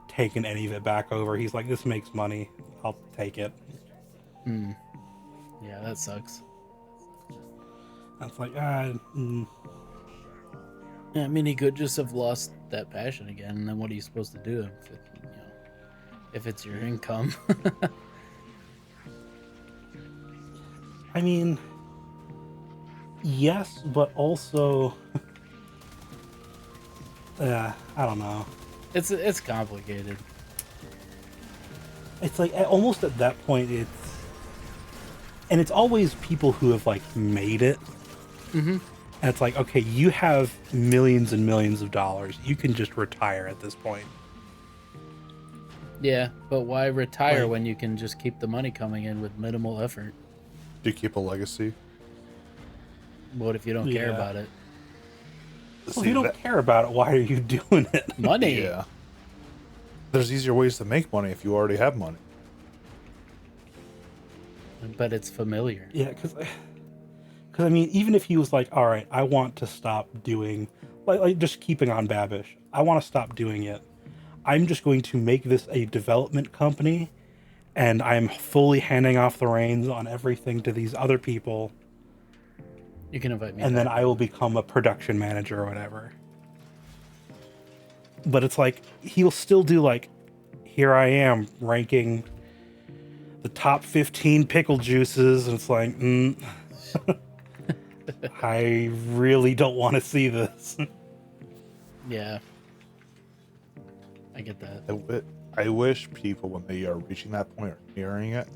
taken any of it back over. He's like, this makes money, I'll take it. Yeah, that sucks. That's Yeah, I mean, he could just have lost that passion again, and then what are you supposed to do if it's your income? I mean, yes, but also, I don't know. It's complicated. It's almost at that point, it's always people who have made it. Mm-hmm. And it's like, okay, you have millions and millions of dollars. You can just retire at this point. Yeah, but why retire when you can just keep the money coming in with minimal effort? Do you keep a legacy? What if you don't care about it? Well, if you don't care about it, why are you doing it? Money. Yeah. There's easier ways to make money if you already have money. But it's familiar. Yeah, because I mean, even if he was like, all right, I want to stop doing, like just keeping on Babish, I want to stop doing it. I'm just going to make this a development company, and I'm fully handing off the reins on everything to these other people. You can invite me. And then I will become a production manager or whatever. But it's like, he'll still do like, here I am ranking the top 15 pickle juices. And it's like, I really don't want to see this. Yeah. I get that. I wish people, when they are reaching that point or nearing it,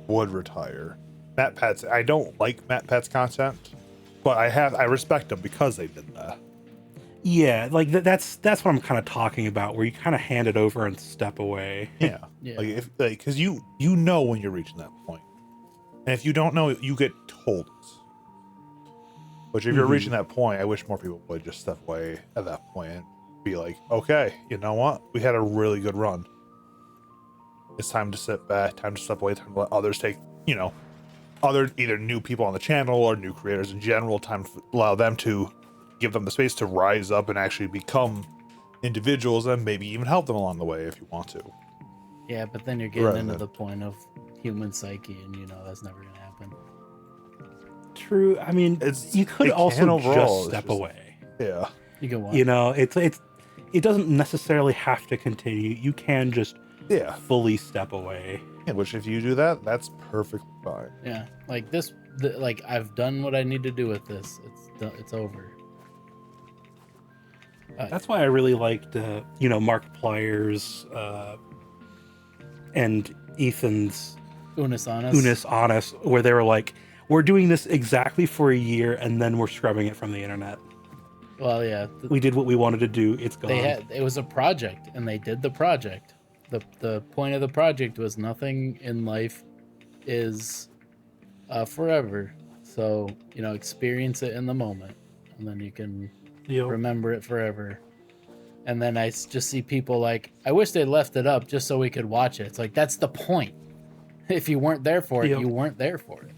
would retire. MatPat's, I don't like MatPat's content, but I respect them because they did that. Yeah, like that's what I'm kind of talking about, where you kind of hand it over and step away. Yeah, Yeah. Because you know when you're reaching that point, and if you don't know, you get told. Which if you're reaching that point, I wish more people would just step away at that point and be like, okay, you know what? We had a really good run. It's time to sit back, time to step away, time to let others take, other either new people on the channel or new creators in general, time to allow them to give them the space to rise up and actually become individuals, and maybe even help them along the way if you want to. Yeah, but then you're getting into the point of human psyche, and that's never gonna happen. True. I mean, you could also just step away. Yeah. You can watch. It doesn't necessarily have to continue. You can just fully step away. Yeah, which if you do that, that's perfectly fine. Yeah, like this, I've done what I need to do with this. It's over. That's why I really liked, Markiplier's and Ethan's Unis Honest, where they were like, we're doing this exactly for a year, and then we're scrubbing it from the internet. Well, yeah. We did what we wanted to do. It's gone. It was a project, and they did the project. The point of the project was nothing in life is forever. So, experience it in the moment, and then you can remember it forever. And then I just see people like, I wish they left it up just so we could watch it. It's like, that's the point. If you weren't there for it, you weren't there for it.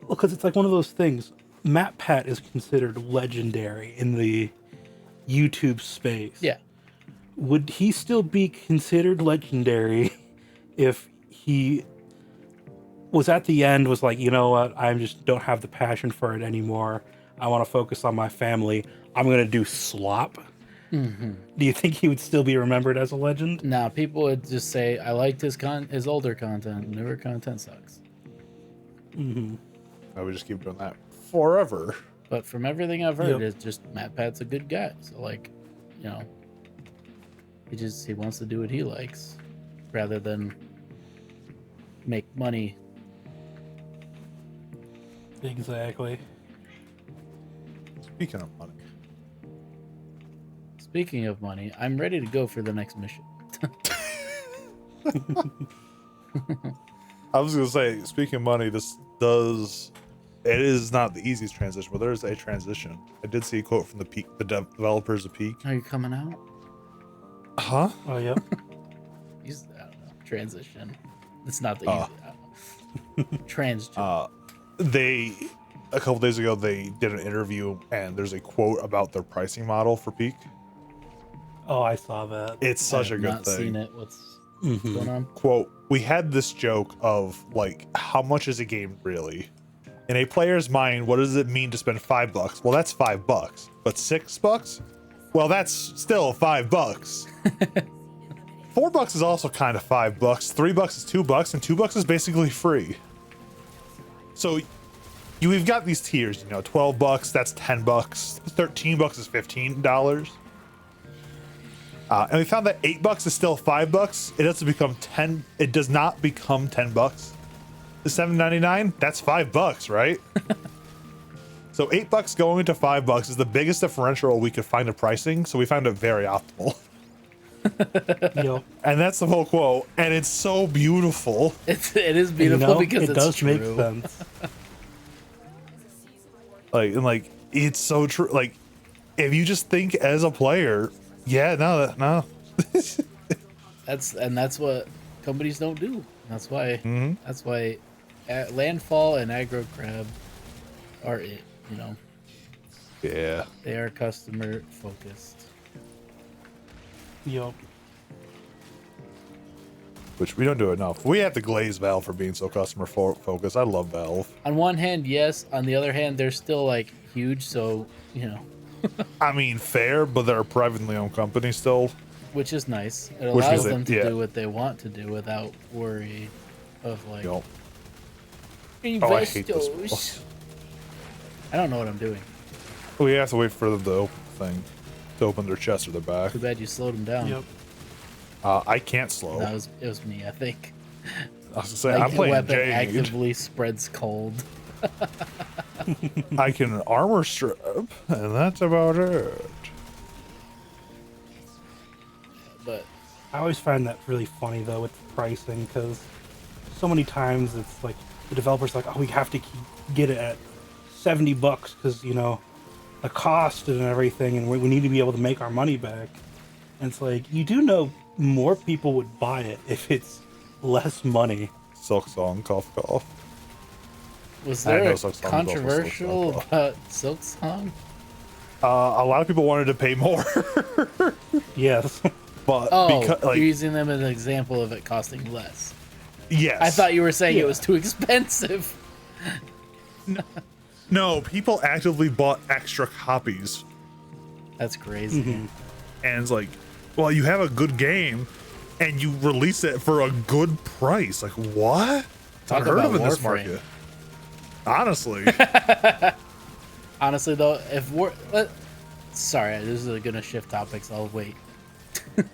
Well, because it's like one of those things. MatPat is considered legendary in the YouTube space. Yeah. Would he still be considered legendary if he was at the end, was like, you know what, I just don't have the passion for it anymore. I want to focus on my family. I'm going to do slop. Mm-hmm. Do you think he would still be remembered as a legend? No, people would just say, I liked his older content. Newer content sucks. Mm-hmm. I would just keep doing that forever. But from everything I've heard, it's just MatPat's a good guy. So, he wants to do what he likes rather than make money. Exactly. Speaking of money, I'm ready to go for the next mission. I was going to say, speaking of money, it is not the easiest transition, but there is a transition. I did see a quote from the developers of Peak. Are you coming out? Huh? Oh, yeah. I don't know. Transition. It's not the easy. Transgender. A couple days ago, they did an interview, and there's a quote about their pricing model for Peak. Oh, I saw that. It's such a good thing. I've not seen it. What's going on? Quote, we had this joke of, how much is a game really? In a player's mind, what does it mean to spend $5? Well, that's $5. But $6? Well, that's still $5. $4 is also kind of $5. $3 is $2, and $2 is basically free. So we've got these tiers, $12, that's $10. $13 is $15. And we found that $8 is still $5. It doesn't become 10. It does not become $10. The $7.99, that's $5, right? So $8 going to $5 is the biggest differential we could find of pricing. So we found it very optimal. Yep. And that's the whole quote. And it's so beautiful. It is beautiful because it it's does true. make sense. Like it's so true. Like if you just think as a player, no. That's what companies don't do. That's why Landfall and Aggro Crab are it. You know. Yeah. They are customer focused. Yep. Which we don't do enough. We have to glaze Valve for being so customer focused. I love Valve. On one hand, yes. On the other hand, they're still like huge. So you know. I mean, fair, but they're a privately owned company still. Which is nice. It allows them to do what they want to do without worry of like I hate this boss. I don't know what I'm doing. We have to wait for them to open the thing, to open their chest or their back. Too bad you slowed them down. Yep. I can't slow. No, it was me, I think. I was gonna say, Like I'm the playing weapon Jade. actively spreads cold. I can armor strip, and that's about it. But I always find that really funny though with the pricing, because so many times it's like the developer's like, oh, we have to get it at $70 because you know the cost and everything, and we need to be able to make our money back. And it's like, you do know more people would buy it if it's less money. Silk Song, cough cough. was there a Silk Song is also controversial Silk about Silk Song? A lot of people wanted to pay more, Yes. but Oh, because you're using them as an example of it costing less. yes, I thought you were saying Yeah. it was too expensive. no, people actively bought extra copies, That's crazy. and it's like, well, you have a good game, and you release it for a good price. Like what? Talk Unheard about of in this Warframe. market. Honestly, Honestly, though, if we're sorry, this is gonna shift topics. I'll wait.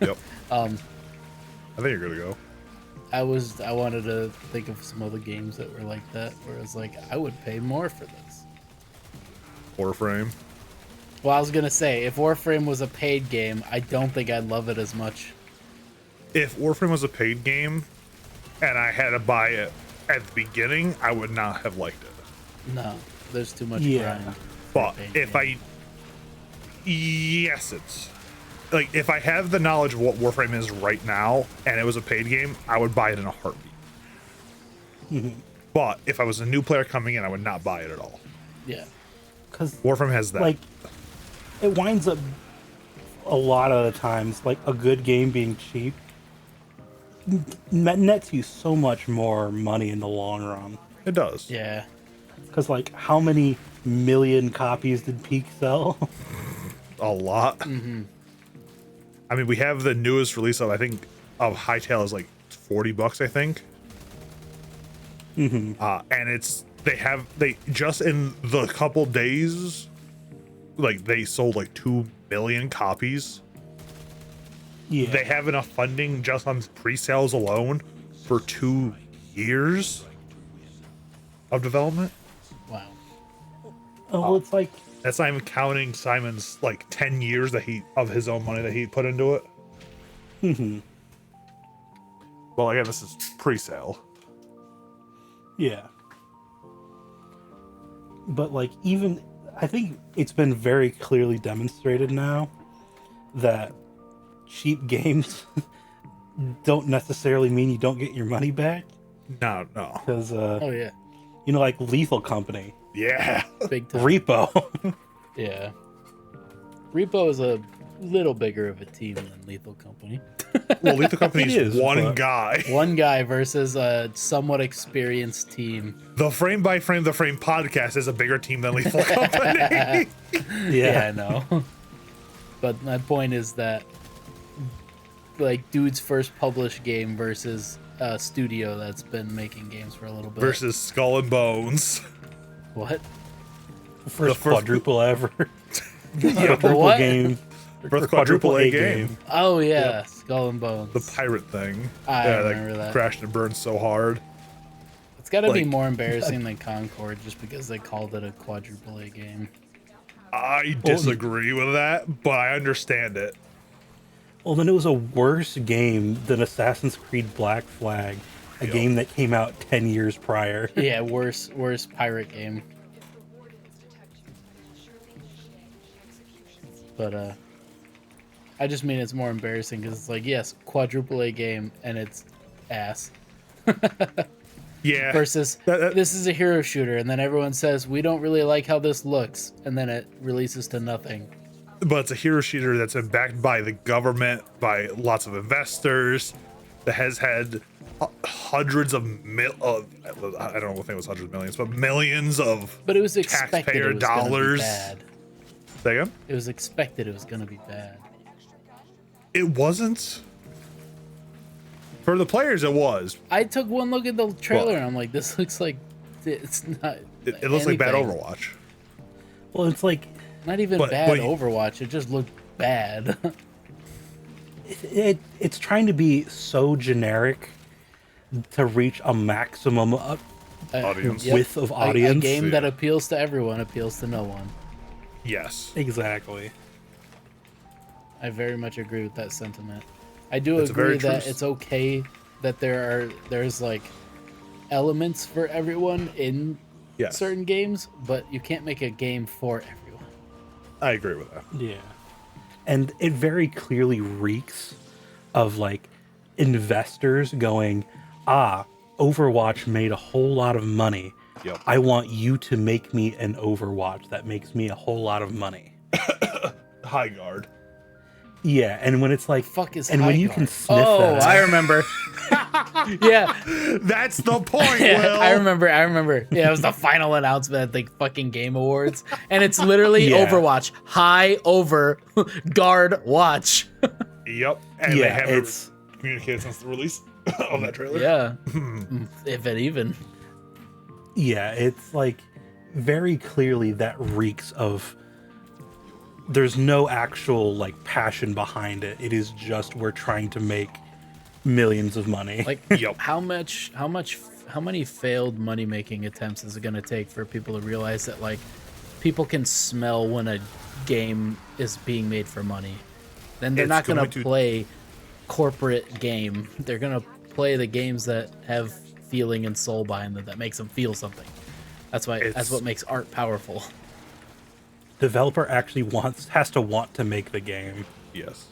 yep. I think you're good to go. I wanted to think of some other games that were like that, where it's like I would pay more for this. Warframe. Well, I was gonna say if Warframe was a paid game, I don't think I'd love it as much. If Warframe was a paid game, and I had to buy it at the beginning, I would not have liked it. No, there's too much Yeah. grind. But paid if game. yes, it's like if I have the knowledge of what Warframe is right now, and it was a paid game, I would buy it in a heartbeat. But if I was a new player coming in, I would not buy it at all. Yeah, Because Warframe has that. like it winds up a lot of the times like a good game being cheap nets you so much more money in the long run. It does. yeah. Because like how many million copies did Peak sell? A lot. I mean, we have the newest release of, I think, of Hytale is like $40, I think. And it's they just in the couple days, like they sold like 2 million copies. Yeah. They have enough funding just on pre-sales alone for 2 years of development. Wow. Oh, well, it's like That's not even counting Simon's like 10 years that of his own money that he put into it. Well, again, this is pre-sale. yeah. But like even I think it's been very clearly demonstrated now that cheap games don't necessarily mean you don't get your money back. No. Because Oh yeah, you know, like Lethal Company, Yeah. big time. Repo. Yeah. Repo is a little bigger of a team than Lethal Company. Well, Lethal Company It is is, one but- guy. One guy versus a somewhat experienced team. The Frame by Frame the Frame podcast is a bigger team than Lethal Company. Yeah, I know. But my point is that, like, dude's first published game versus a studio that's been making games for a little bit. Versus Skull and Bones. What? First first- quadruple ever. The Quadruple what? game. First quadruple A game. Oh yeah, Skull and Bones. The pirate thing. I remember that. Crashed and burned so hard. It's got to be more embarrassing than Concord just because they called it a quadruple A game. I disagree with that, but I understand it. Well, then it was a worse game than Assassin's Creed Black Flag, a game that came out 10 years prior. Yeah, worse pirate game. But I just mean it's more embarrassing because it's like, yes, quadruple A game, and it's ass. Yeah. Versus this is a hero shooter, and then everyone says we don't really like how this looks, and then it releases to nothing. But it's a hero shooter that's been backed by the government, by lots of investors, that has had hundreds of I don't know if it was hundreds of millions, but millions of but it was expected taxpayer it was dollars. Bad. Say again? It was expected it was going to be bad. It wasn't. For the players, it was. I took one look at the trailer and I'm like, this looks like it's not. It looks like bad Overwatch. Well, it's like not even bad Overwatch. It just looked bad. it's trying to be so generic to reach a maximum Audience. width of audience. A game that appeals to everyone appeals to no one. Yes. Exactly. I very much agree with that sentiment. I do agree that it's okay that there's like elements for everyone in certain games, but you can't make a game for everyone. I agree with that. Yeah. And it very clearly reeks of like investors going, Overwatch made a whole lot of money. Yep. I want you to make me an Overwatch that makes me a whole lot of money. High guard. Yeah, and when it's like, fuck is and when you can sniff that. Oh, I remember. Yeah, that's the point. Yeah, I remember. Yeah, it was the final announcement at the fucking Game Awards, and it's literally Overwatch. High over guard watch. Yep. And they haven't communicated since the release of that trailer. Yeah, if it even. Yeah, it's like very clearly that reeks of. There's no actual like passion behind it. It is just we're trying to make millions of money. Like, how many failed money making attempts is it going to take for people to realize that like people can smell when a game is being made for money? Then they're not going to play corporate game. They're going to play the games that have feeling and soul behind them that makes them feel something. That's what makes art powerful. Developer actually has to want to make the game. Yes.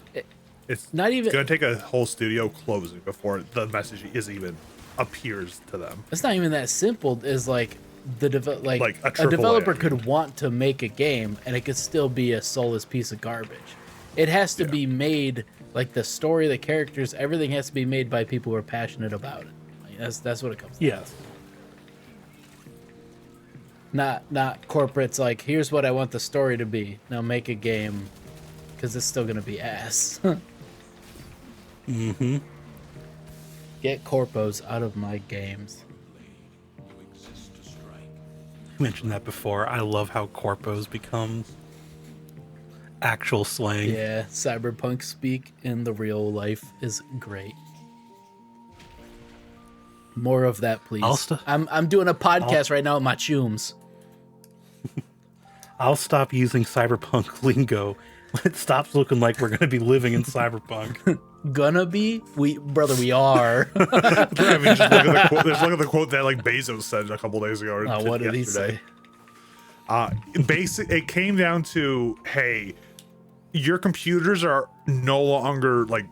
It's going to take a whole studio closing before the message even appears to them. It's not even that simple. Is like a AAA, developer could want to make a game and it could still be a soulless piece of garbage. It has to be made like the story, the characters, everything has to be made by people who are passionate about it. Like, that's what it comes to. Yes. Not corporates like, here's what I want the story to be. Now make a game, because it's still gonna be ass. Mm-hmm. Get corpos out of my games. I mentioned that before. I love how corpos becomes actual slang. Yeah, cyberpunk speak in the real life is great. More of that, please. I'm doing a podcast right now with my chooms. I'll stop using cyberpunk lingo. It stops looking like we're gonna be living in cyberpunk. Gonna be? We are. I mean, just look at the quote that like Bezos said a couple days ago. What did he say? It came down to, hey, your computers are no longer like,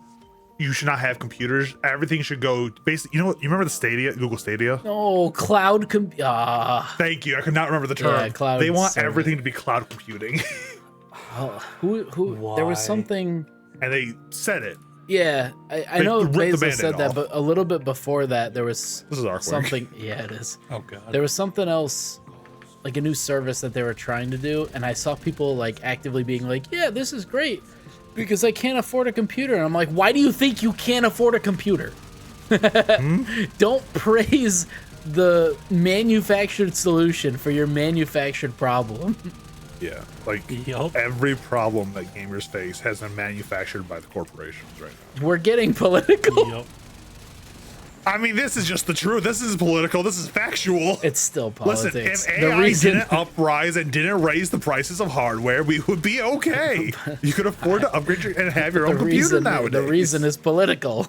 you should not have computers. Everything should go basically. You know what? You remember the Stadia, Google Stadia? Oh, cloud Thank you. I could not remember the term. Yeah, cloud. They want everything to be cloud computing. Who? Why? There was something. And they said it. Yeah, I know Bezos said that, but a little bit before that, there was something. Yeah, it is. Oh god. There was something else, like a new service that they were trying to do, and I saw people like actively being like, "Yeah, this is great." Because I can't afford a computer. And I'm like, why do you think you can't afford a computer? Don't praise the manufactured solution for your manufactured problem. Yeah, like every problem that gamers face has been manufactured by the corporations right now. We're getting political. I mean, this is just the truth. This is political. This is factual. It's still politics. Listen, if AI didn't uprise and didn't raise the prices of hardware, we would be okay. You could afford to upgrade and have your own computer nowadays. The reason is political.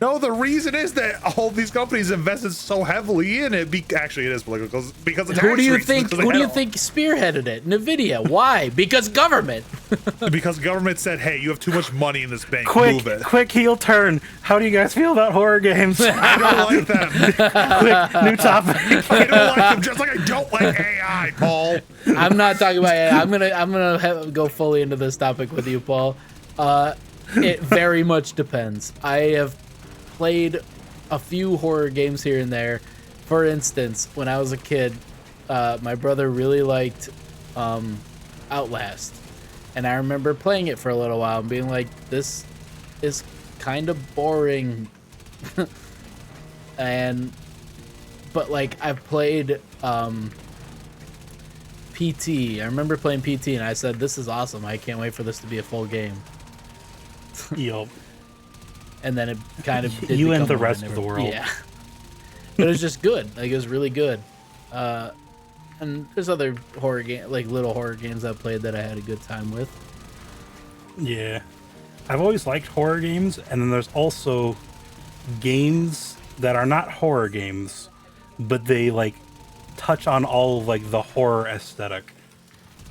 No, the reason is that all these companies invested so heavily in it. Actually, it is political because of tax Who do you reasons, think? Who do you think spearheaded it? NVIDIA. Why? Because government. Because government said, "Hey, you have too much money in this bank. Move it." Quick heel turn. How do you guys feel about horror games? I don't like them. Quick new topic. I don't like them, just like I don't like AI, Paul. I'm not talking about AI. I'm gonna go fully into this topic with you, Paul. It very much depends. I have played a few horror games here and there. For instance, when I was a kid, my brother really liked Outlast, and I remember playing it for a little while and being like, "This is kind of boring." But like I've played PT. I remember playing PT, and I said, "This is awesome. I can't wait for this to be a full game." Yup. And then it kind of did You and become the rest of the world. Yeah. But it was just good. Like, it was really good. And there's other horror game, like little horror games I played that I had a good time with. Yeah. I've always liked horror games, and then there's also games that are not horror games, but they like touch on all of like the horror aesthetic.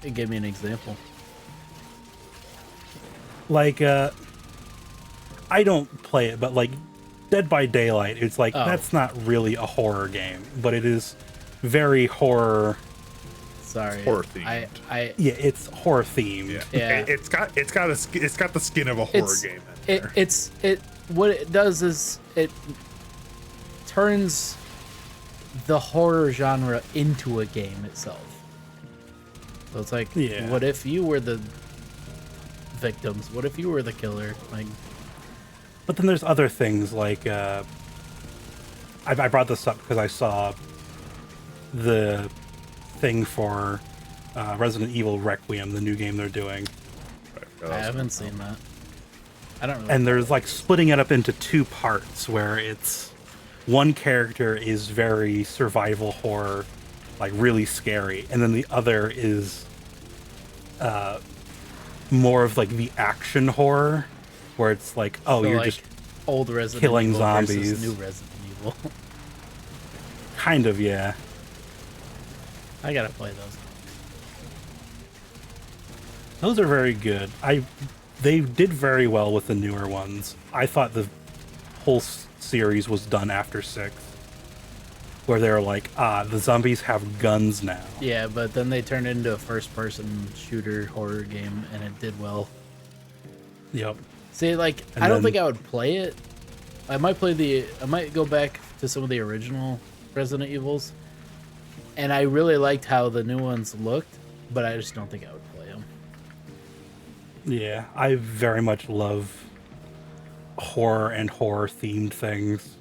Give me an example. Like I don't play it, but like Dead by Daylight, it's like that's not really a horror game, but it is very horror. Sorry, horror themed. Yeah, it's horror themed. Yeah. It's got the skin of a horror game in there. What it does is it turns the horror genre into a game itself. So it's like, what if you were the victims? What if you were the killer? Like, but then there's other things like I brought this up because I saw the thing for Resident Evil Requiem, the new game they're doing. I haven't seen that. I don't really. And there's like splitting it up into two parts where it's one character is very survival horror, like really scary, and then the other is more of like the action horror, where it's like, oh, so you're like just old Resident killing Evil zombies. Versus new Resident Evil. Kind of, yeah. I gotta play those. Those are very good. They did very well with the newer ones. I thought the whole series was done after 6, where they were like, the zombies have guns now. Yeah, but then they turned it into a first-person shooter horror game, and it did well. Yep. See, like, I don't think I would play it. I might go back to some of the original Resident Evils, and I really liked how the new ones looked, but I just don't think I would play them. Yeah, I very much love horror and horror-themed things.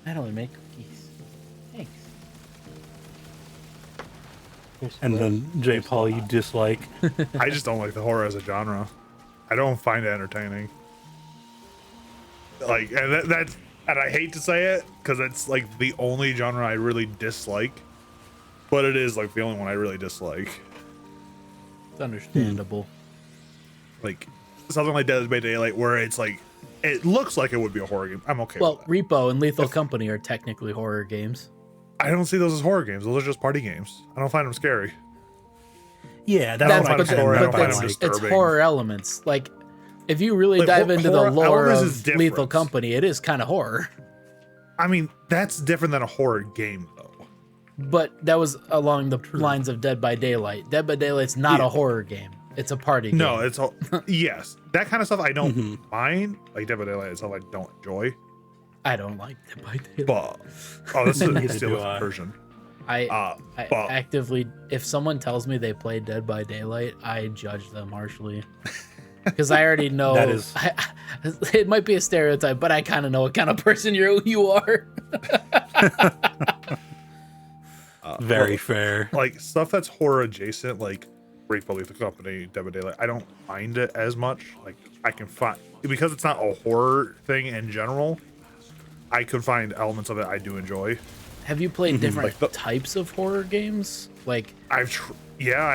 I only make cookies. Thanks. And then, JayPaul, you dislike. I just don't like the horror as a genre. I don't find it entertaining. Like, and that's, and I hate to say it because it's like the only genre I really dislike, but it is like the only one I really dislike. It's understandable. Like something like Dead by Daylight, where it's like it looks like it would be a horror game. I'm okay. Well, with that. Repo and Lethal Company are technically horror games. I don't see those as horror games. Those are just party games. I don't find them scary. Yeah, that's what it's horror elements. Like, if you really dive into the lore of Lethal Company, it is kind of horror. I mean, that's different than a horror game, though. But that was along the lines of Dead by Daylight. Dead by Daylight's not a horror game. It's a party game. No, it's all, yes. That kind of stuff I don't mind. Like Dead by Daylight itself, I don't enjoy. I don't like Dead by Daylight. But, this is still a version. I actively, if someone tells me they play Dead by Daylight, I judge them harshly. Because I already know that is. It might be a stereotype, but I kind of know what kind of person you are. Very fair. Like stuff that's horror adjacent, like Repo, Lethal Company, Dead by Daylight, I don't mind it as much. Like I can find, because it's not a horror thing in general. I could find elements of it I do enjoy. Have you played different types of horror games? Like I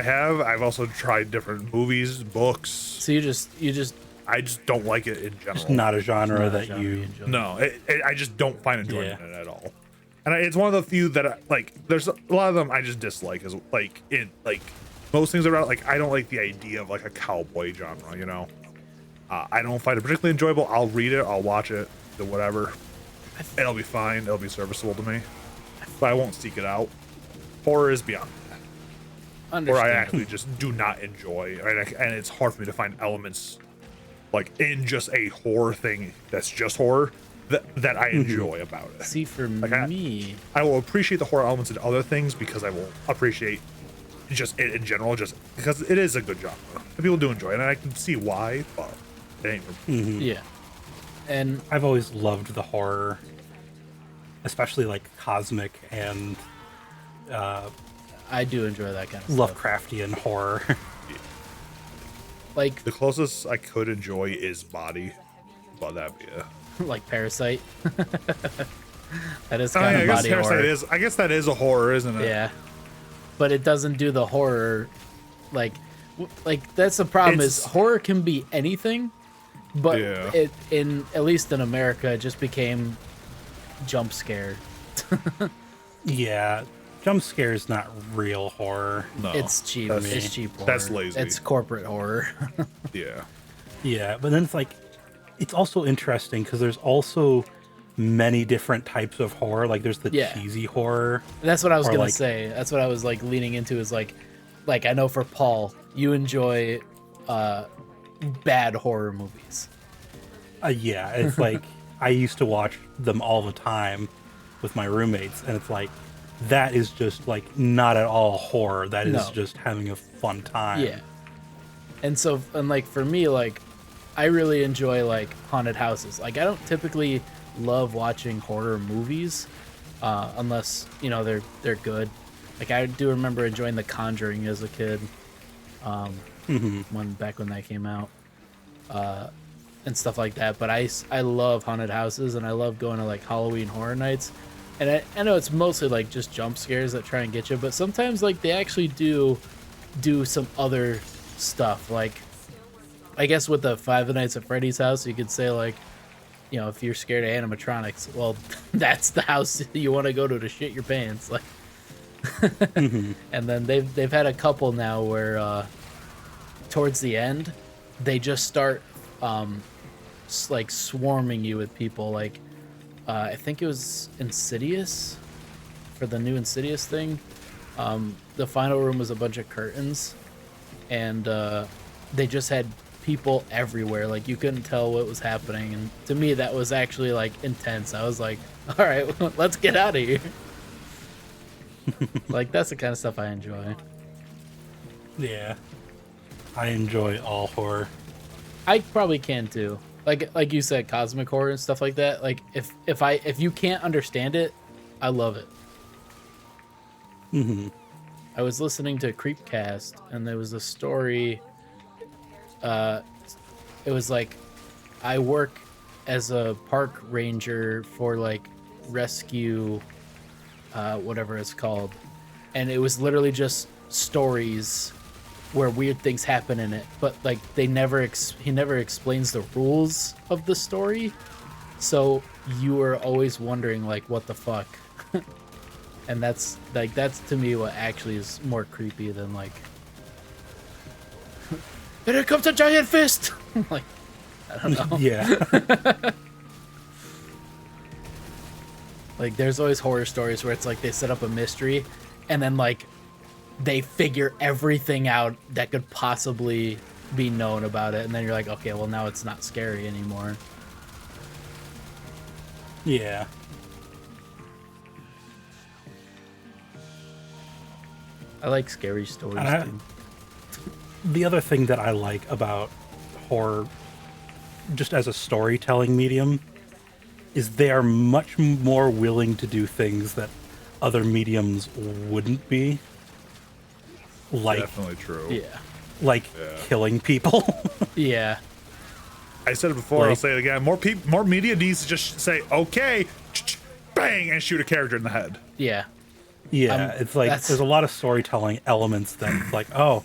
have. I've also tried different movies, books. So you just I just don't like it in general. It's not a genre that you enjoy. No, I just don't find enjoyment in it at all. And it's one of the few that I, like. There's a lot of them I just dislike. Is like in like most things about it, like I don't like the idea of like a cowboy genre. You know, I don't find it particularly enjoyable. I'll read it, I'll watch it, do whatever. It'll be fine. It'll be serviceable to me, but I won't seek it out. Horror is beyond that. Or I actually just do not enjoy, and it's hard for me to find elements like in just a horror thing that's just horror that I enjoy about it. See, for like me, I will appreciate the horror elements in other things because I will appreciate just it in general, just because it is a good genre. People do enjoy it, and I can see why, but it ain't for me. Yeah. And I've always loved the horror, especially like cosmic and I do enjoy that kind of stuff. Lovecraftian horror. Like the closest I could enjoy is Body, but that'd be it. Like Parasite. That is kind of body horror. I guess that is a horror, isn't it? Yeah, but it doesn't do the horror. Like that's the problem. Is horror can be anything, but it in at least in America it just became jump scare. Yeah, jump scare is not real horror. No, it's cheap. It's cheap horror. That's lazy. It's corporate horror. Yeah, but then it's like it's also interesting because there's also many different types of horror. Like there's the cheesy horror. That's what I was gonna say. That's what I was like leaning into is like I know for Paul, you enjoy bad horror movies. Yeah, it's like I used to watch them all the time with my roommates, and it's like that is just like not at all horror. That is just having a fun time. Yeah. And so, and like for me, like I really enjoy like haunted houses. Like I don't typically love watching horror movies unless you know they're good. Like I do remember enjoying The Conjuring as a kid, when that came out, and stuff like that. But I love haunted houses, and I love going to like Halloween Horror Nights. And I know it's mostly like just jump scares that try and get you, but sometimes like they actually do some other stuff. Like I guess with the Five Nights at Freddy's house, you could say like, you know, if you're scared of animatronics, well, that's the house you want to go to shit your pants. Like, and then they've had a couple now where towards the end they just start like swarming you with people. Like I think it was Insidious for the new Insidious thing. The final room was a bunch of curtains, and they just had people everywhere. Like you couldn't tell what was happening, and to me that was actually like intense. I was like, all right, let's get out of here. Like that's the kind of stuff I enjoy. Yeah, I enjoy all horror. I probably can too. Like you said, cosmic horror and stuff like that. Like if you can't understand it, I love it. I was listening to Creepcast, and there was a story. It was like, I work as a park ranger for like rescue, whatever it's called, and it was literally just stories where weird things happen in it, but like he never explains the rules of the story, so you are always wondering like what the fuck. And that's to me what actually is more creepy than like, and here comes a giant fist. Like, I don't know. Yeah. Like there's always horror stories where it's like they set up a mystery and then like they figure everything out that could possibly be known about it, and then you're like, okay, well now it's not scary anymore. Yeah. I like scary stories too. The other thing that I like about horror, just as a storytelling medium, is they are much more willing to do things that other mediums wouldn't be. Like, definitely true. Yeah. Like killing people. Yeah. I said it before, I'll say it again. More media needs to just say, okay, bang, and shoot a character in the head. Yeah. Yeah, it's like there's a lot of storytelling elements that like, oh,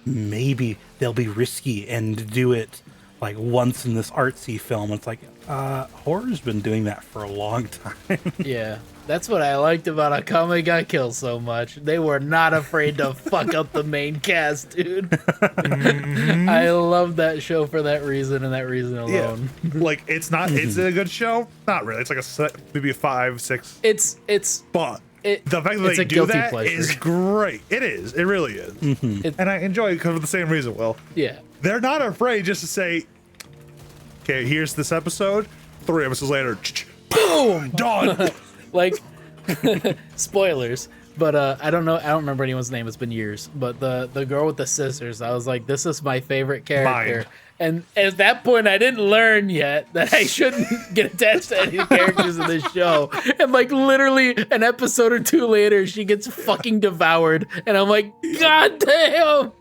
maybe they'll be risky and do it like once in this artsy film. It's like, horror's been doing that for a long time. Yeah. That's what I liked about Akame Got Killed so much. They were not afraid to fuck up the main cast, dude. I love that show for that reason and that reason alone. Yeah. Like, it's not, it's a good show? Not really. It's like maybe a 5, 6. But the fact that they do that is great. It is. It really is. And I enjoy it because of the same reason, Will. Yeah. They're not afraid just to say, okay, here's this episode. 3 episodes later, boom, done. Like, spoilers, but I don't remember anyone's name. It's been years. But the girl with the scissors, I was like, this is my favorite character. And at that point, I didn't learn yet that I shouldn't get attached to any characters in this show. And like literally an episode or 2 later, she gets fucking devoured, and I'm like, God damn!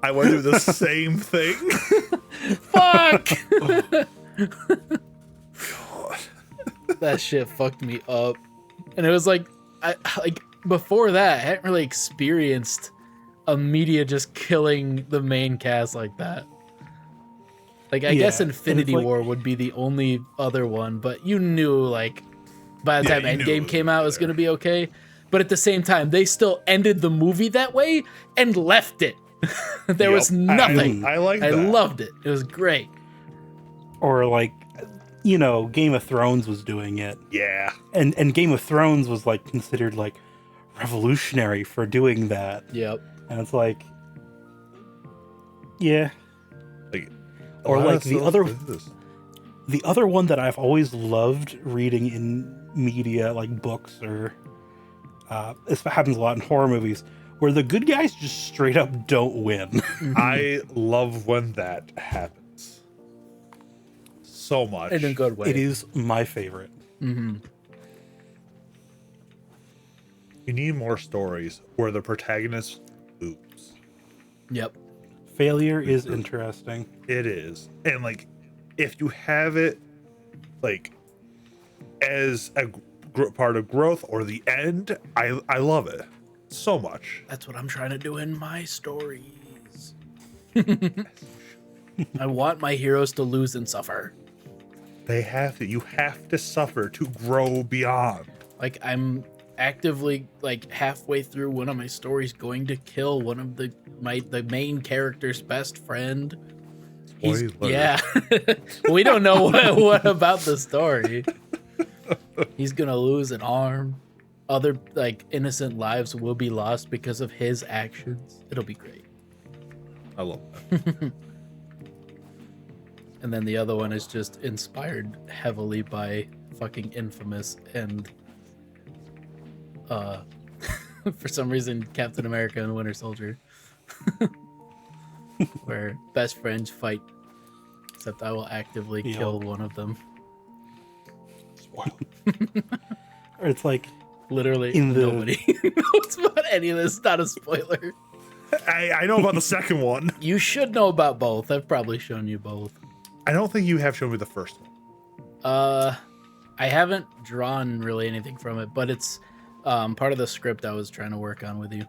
I went through the same thing. Fuck! That shit fucked me up. And it was like, before that, I hadn't really experienced a media just killing the main cast like that. Like, I guess Infinity War would be the only other one, but you knew, like, by the time Endgame came out, it was going to be okay. But at the same time, they still ended the movie that way and left it. There was nothing. I like that. I loved it. It was great. Or like, you know, Game of Thrones was doing it. Yeah. And Game of Thrones was like considered like revolutionary for doing that. Yep. And it's like, yeah. Like, or like the other one that I've always loved reading in media, like books or this happens a lot in horror movies, where the good guys just straight up don't win. I love when that happens so much. In a good way. It is my favorite. Mm-hmm. You need more stories where the protagonist loses. Yep. Failure is interesting. It is. And like, if you have it like as a part of growth or the end, I love it so much. That's what I'm trying to do in my stories. I want my heroes to lose and suffer. They have to. You have to suffer to grow beyond. Like, I'm actively like halfway through one of my stories going to kill one of the main character's best friend. Yeah. We don't know what about the story. He's gonna lose an arm. Other like innocent lives will be lost because of his actions. It'll be great. I love that. And then the other one is just inspired heavily by fucking Infamous and for some reason Captain America and Winter Soldier. Where best friends fight, except I will actively kill one of them. Spoil. Or it's like literally nobody knows about any of this. Not a spoiler. I know about the second one. You should know about both. I've probably shown you both. I don't think you have shown me the first one. I haven't drawn really anything from it, but it's part of the script I was trying to work on with you.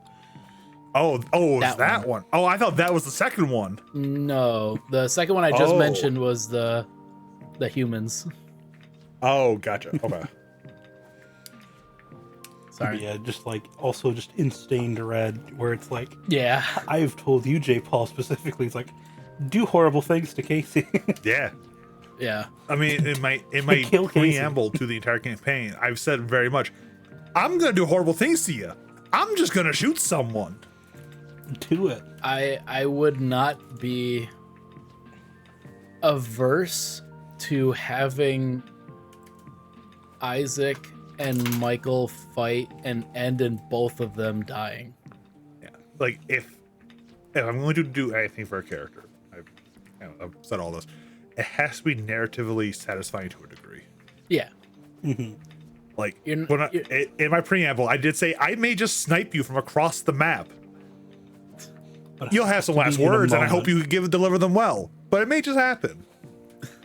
Oh, it's that one. Oh, I thought that was the second one. No, the second one I just mentioned was the humans. Oh, gotcha. Okay. Sorry. Yeah, just like also just in Stained Red, where it's like, yeah, I've told you, JayPaul specifically, it's like, do horrible things to Casey. Yeah. Yeah. I mean, in my preamble to the entire campaign, I've said very much, I'm gonna do horrible things to you. I'm just gonna shoot someone. Do it. I would not be averse to having Isaac and Michael fight and end in both of them dying. Yeah. Like if I'm going to do anything for a character, I've said all this, it has to be narratively satisfying to a degree. Yeah. Mm-hmm. Like in my preamble, I did say I may just snipe you from across the map. You'll have some last words, and I hope you deliver them well. But it may just happen.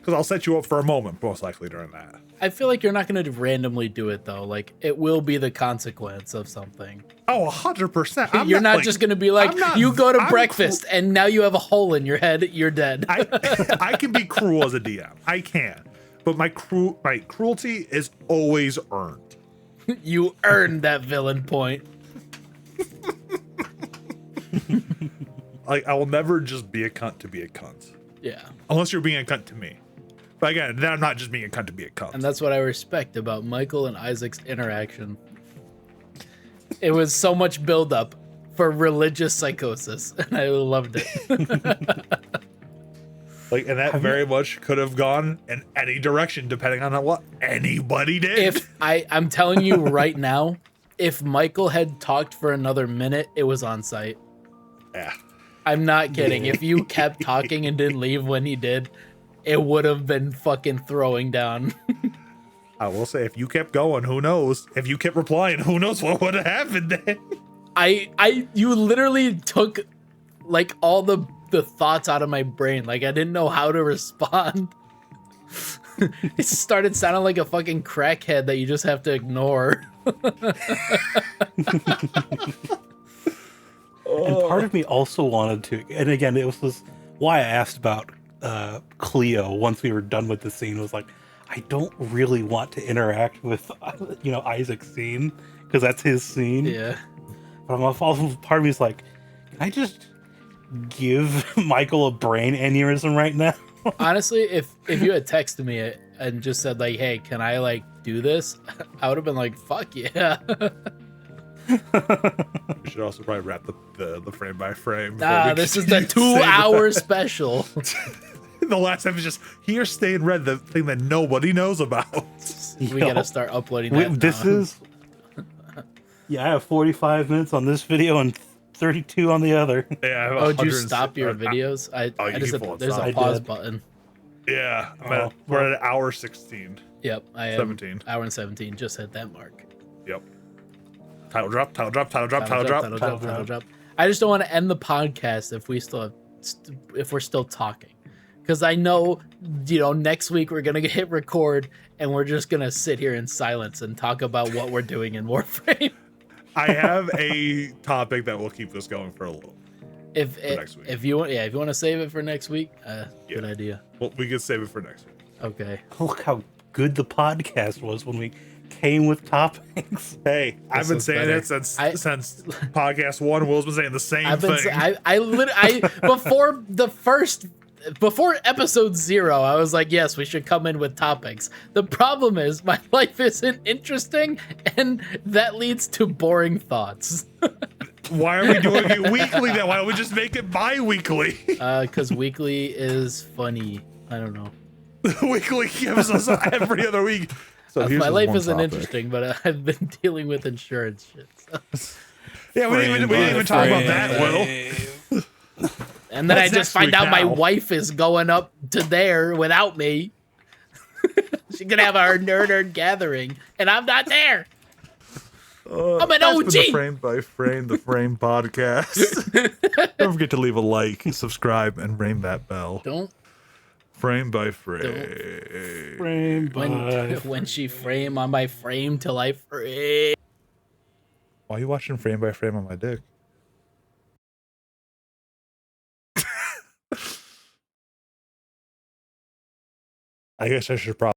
because I'll set you up for a moment, most likely during that. I feel like you're not going to randomly do it though. Like it will be the consequence of something. Oh, 100%. You're not just going to be like, you go to breakfast and now you have a hole in your head. You're dead. I can be cruel as a DM. I can, but my cruelty is always earned. You earned that villain point. Like, I will never just be a cunt to be a cunt. Yeah. Unless you're being a cunt to me. But again, then I'm not just being a cunt to be a cunt. And that's what I respect about Michael and Isaac's interaction. It was so much buildup for religious psychosis, and I loved it. Like, and that very much could have gone in any direction depending on what anybody did. I'm telling you right now, if Michael had talked for another minute, it was on site. Yeah. I'm not kidding. If you kept talking and didn't leave when he did, it would have been fucking throwing down. I will say, if you kept going, who knows? If you kept replying, who knows what would have happened then? You literally took like all the thoughts out of my brain. Like I didn't know how to respond. It started sounding like a fucking crackhead that you just have to ignore. And part of me also wanted to, and again, it was why I asked about Cleo once we were done with the scene. Was like, I don't really want to interact with, Isaac's scene because that's his scene. Yeah. But also part of me is like, can I just give Michael a brain aneurysm right now? Honestly, if you had texted me and just said like, hey, can I like do this? I would have been like, fuck yeah. We should also probably wrap the frame by frame. This is the 2-hour special. The last time is just here, stay in red, the thing that nobody knows about. We gotta start uploading that. This is. Yeah, I have 45 minutes on this video and 32 on the other. Yeah. Oh, did you stop your videos? There's a pause button. Yeah, we're at hour 16. Yep, I am 17. Hour and 17. Just hit that mark. Yep. Title drop. I just don't want to end the podcast if we're still talking, because I know next week we're gonna hit record and we're just gonna sit here in silence and talk about what we're doing in Warframe. I have a topic that will keep this going for a little. If you want to save it for next week, good idea. Well, we can save it for next week. Okay. Look how good the podcast was when we came with topics. Hey, I've been saying it since podcast 1. Will's been saying the same thing. Before episode 0, I was like, yes, we should come in with topics. The problem is my life isn't interesting, and that leads to boring thoughts. Why are we doing it weekly then? Why don't we just make it bi-weekly? Because weekly is funny. I don't know. Weekly gives us every other week. So my life isn't interesting, but I've been dealing with insurance shit. So. Yeah, we didn't even talk about that, Will. And then I just find out my wife is going up to there without me. She's gonna have our nerd gathering, and I'm not there. I'm an OG. The Frame by Frame, the Frame podcast. Don't forget to leave a like, subscribe, and ring that bell. Don't. Frame by frame. Frame by when she frame on my frame till I frame. Why are you watching frame by frame on my dick? I guess I should probably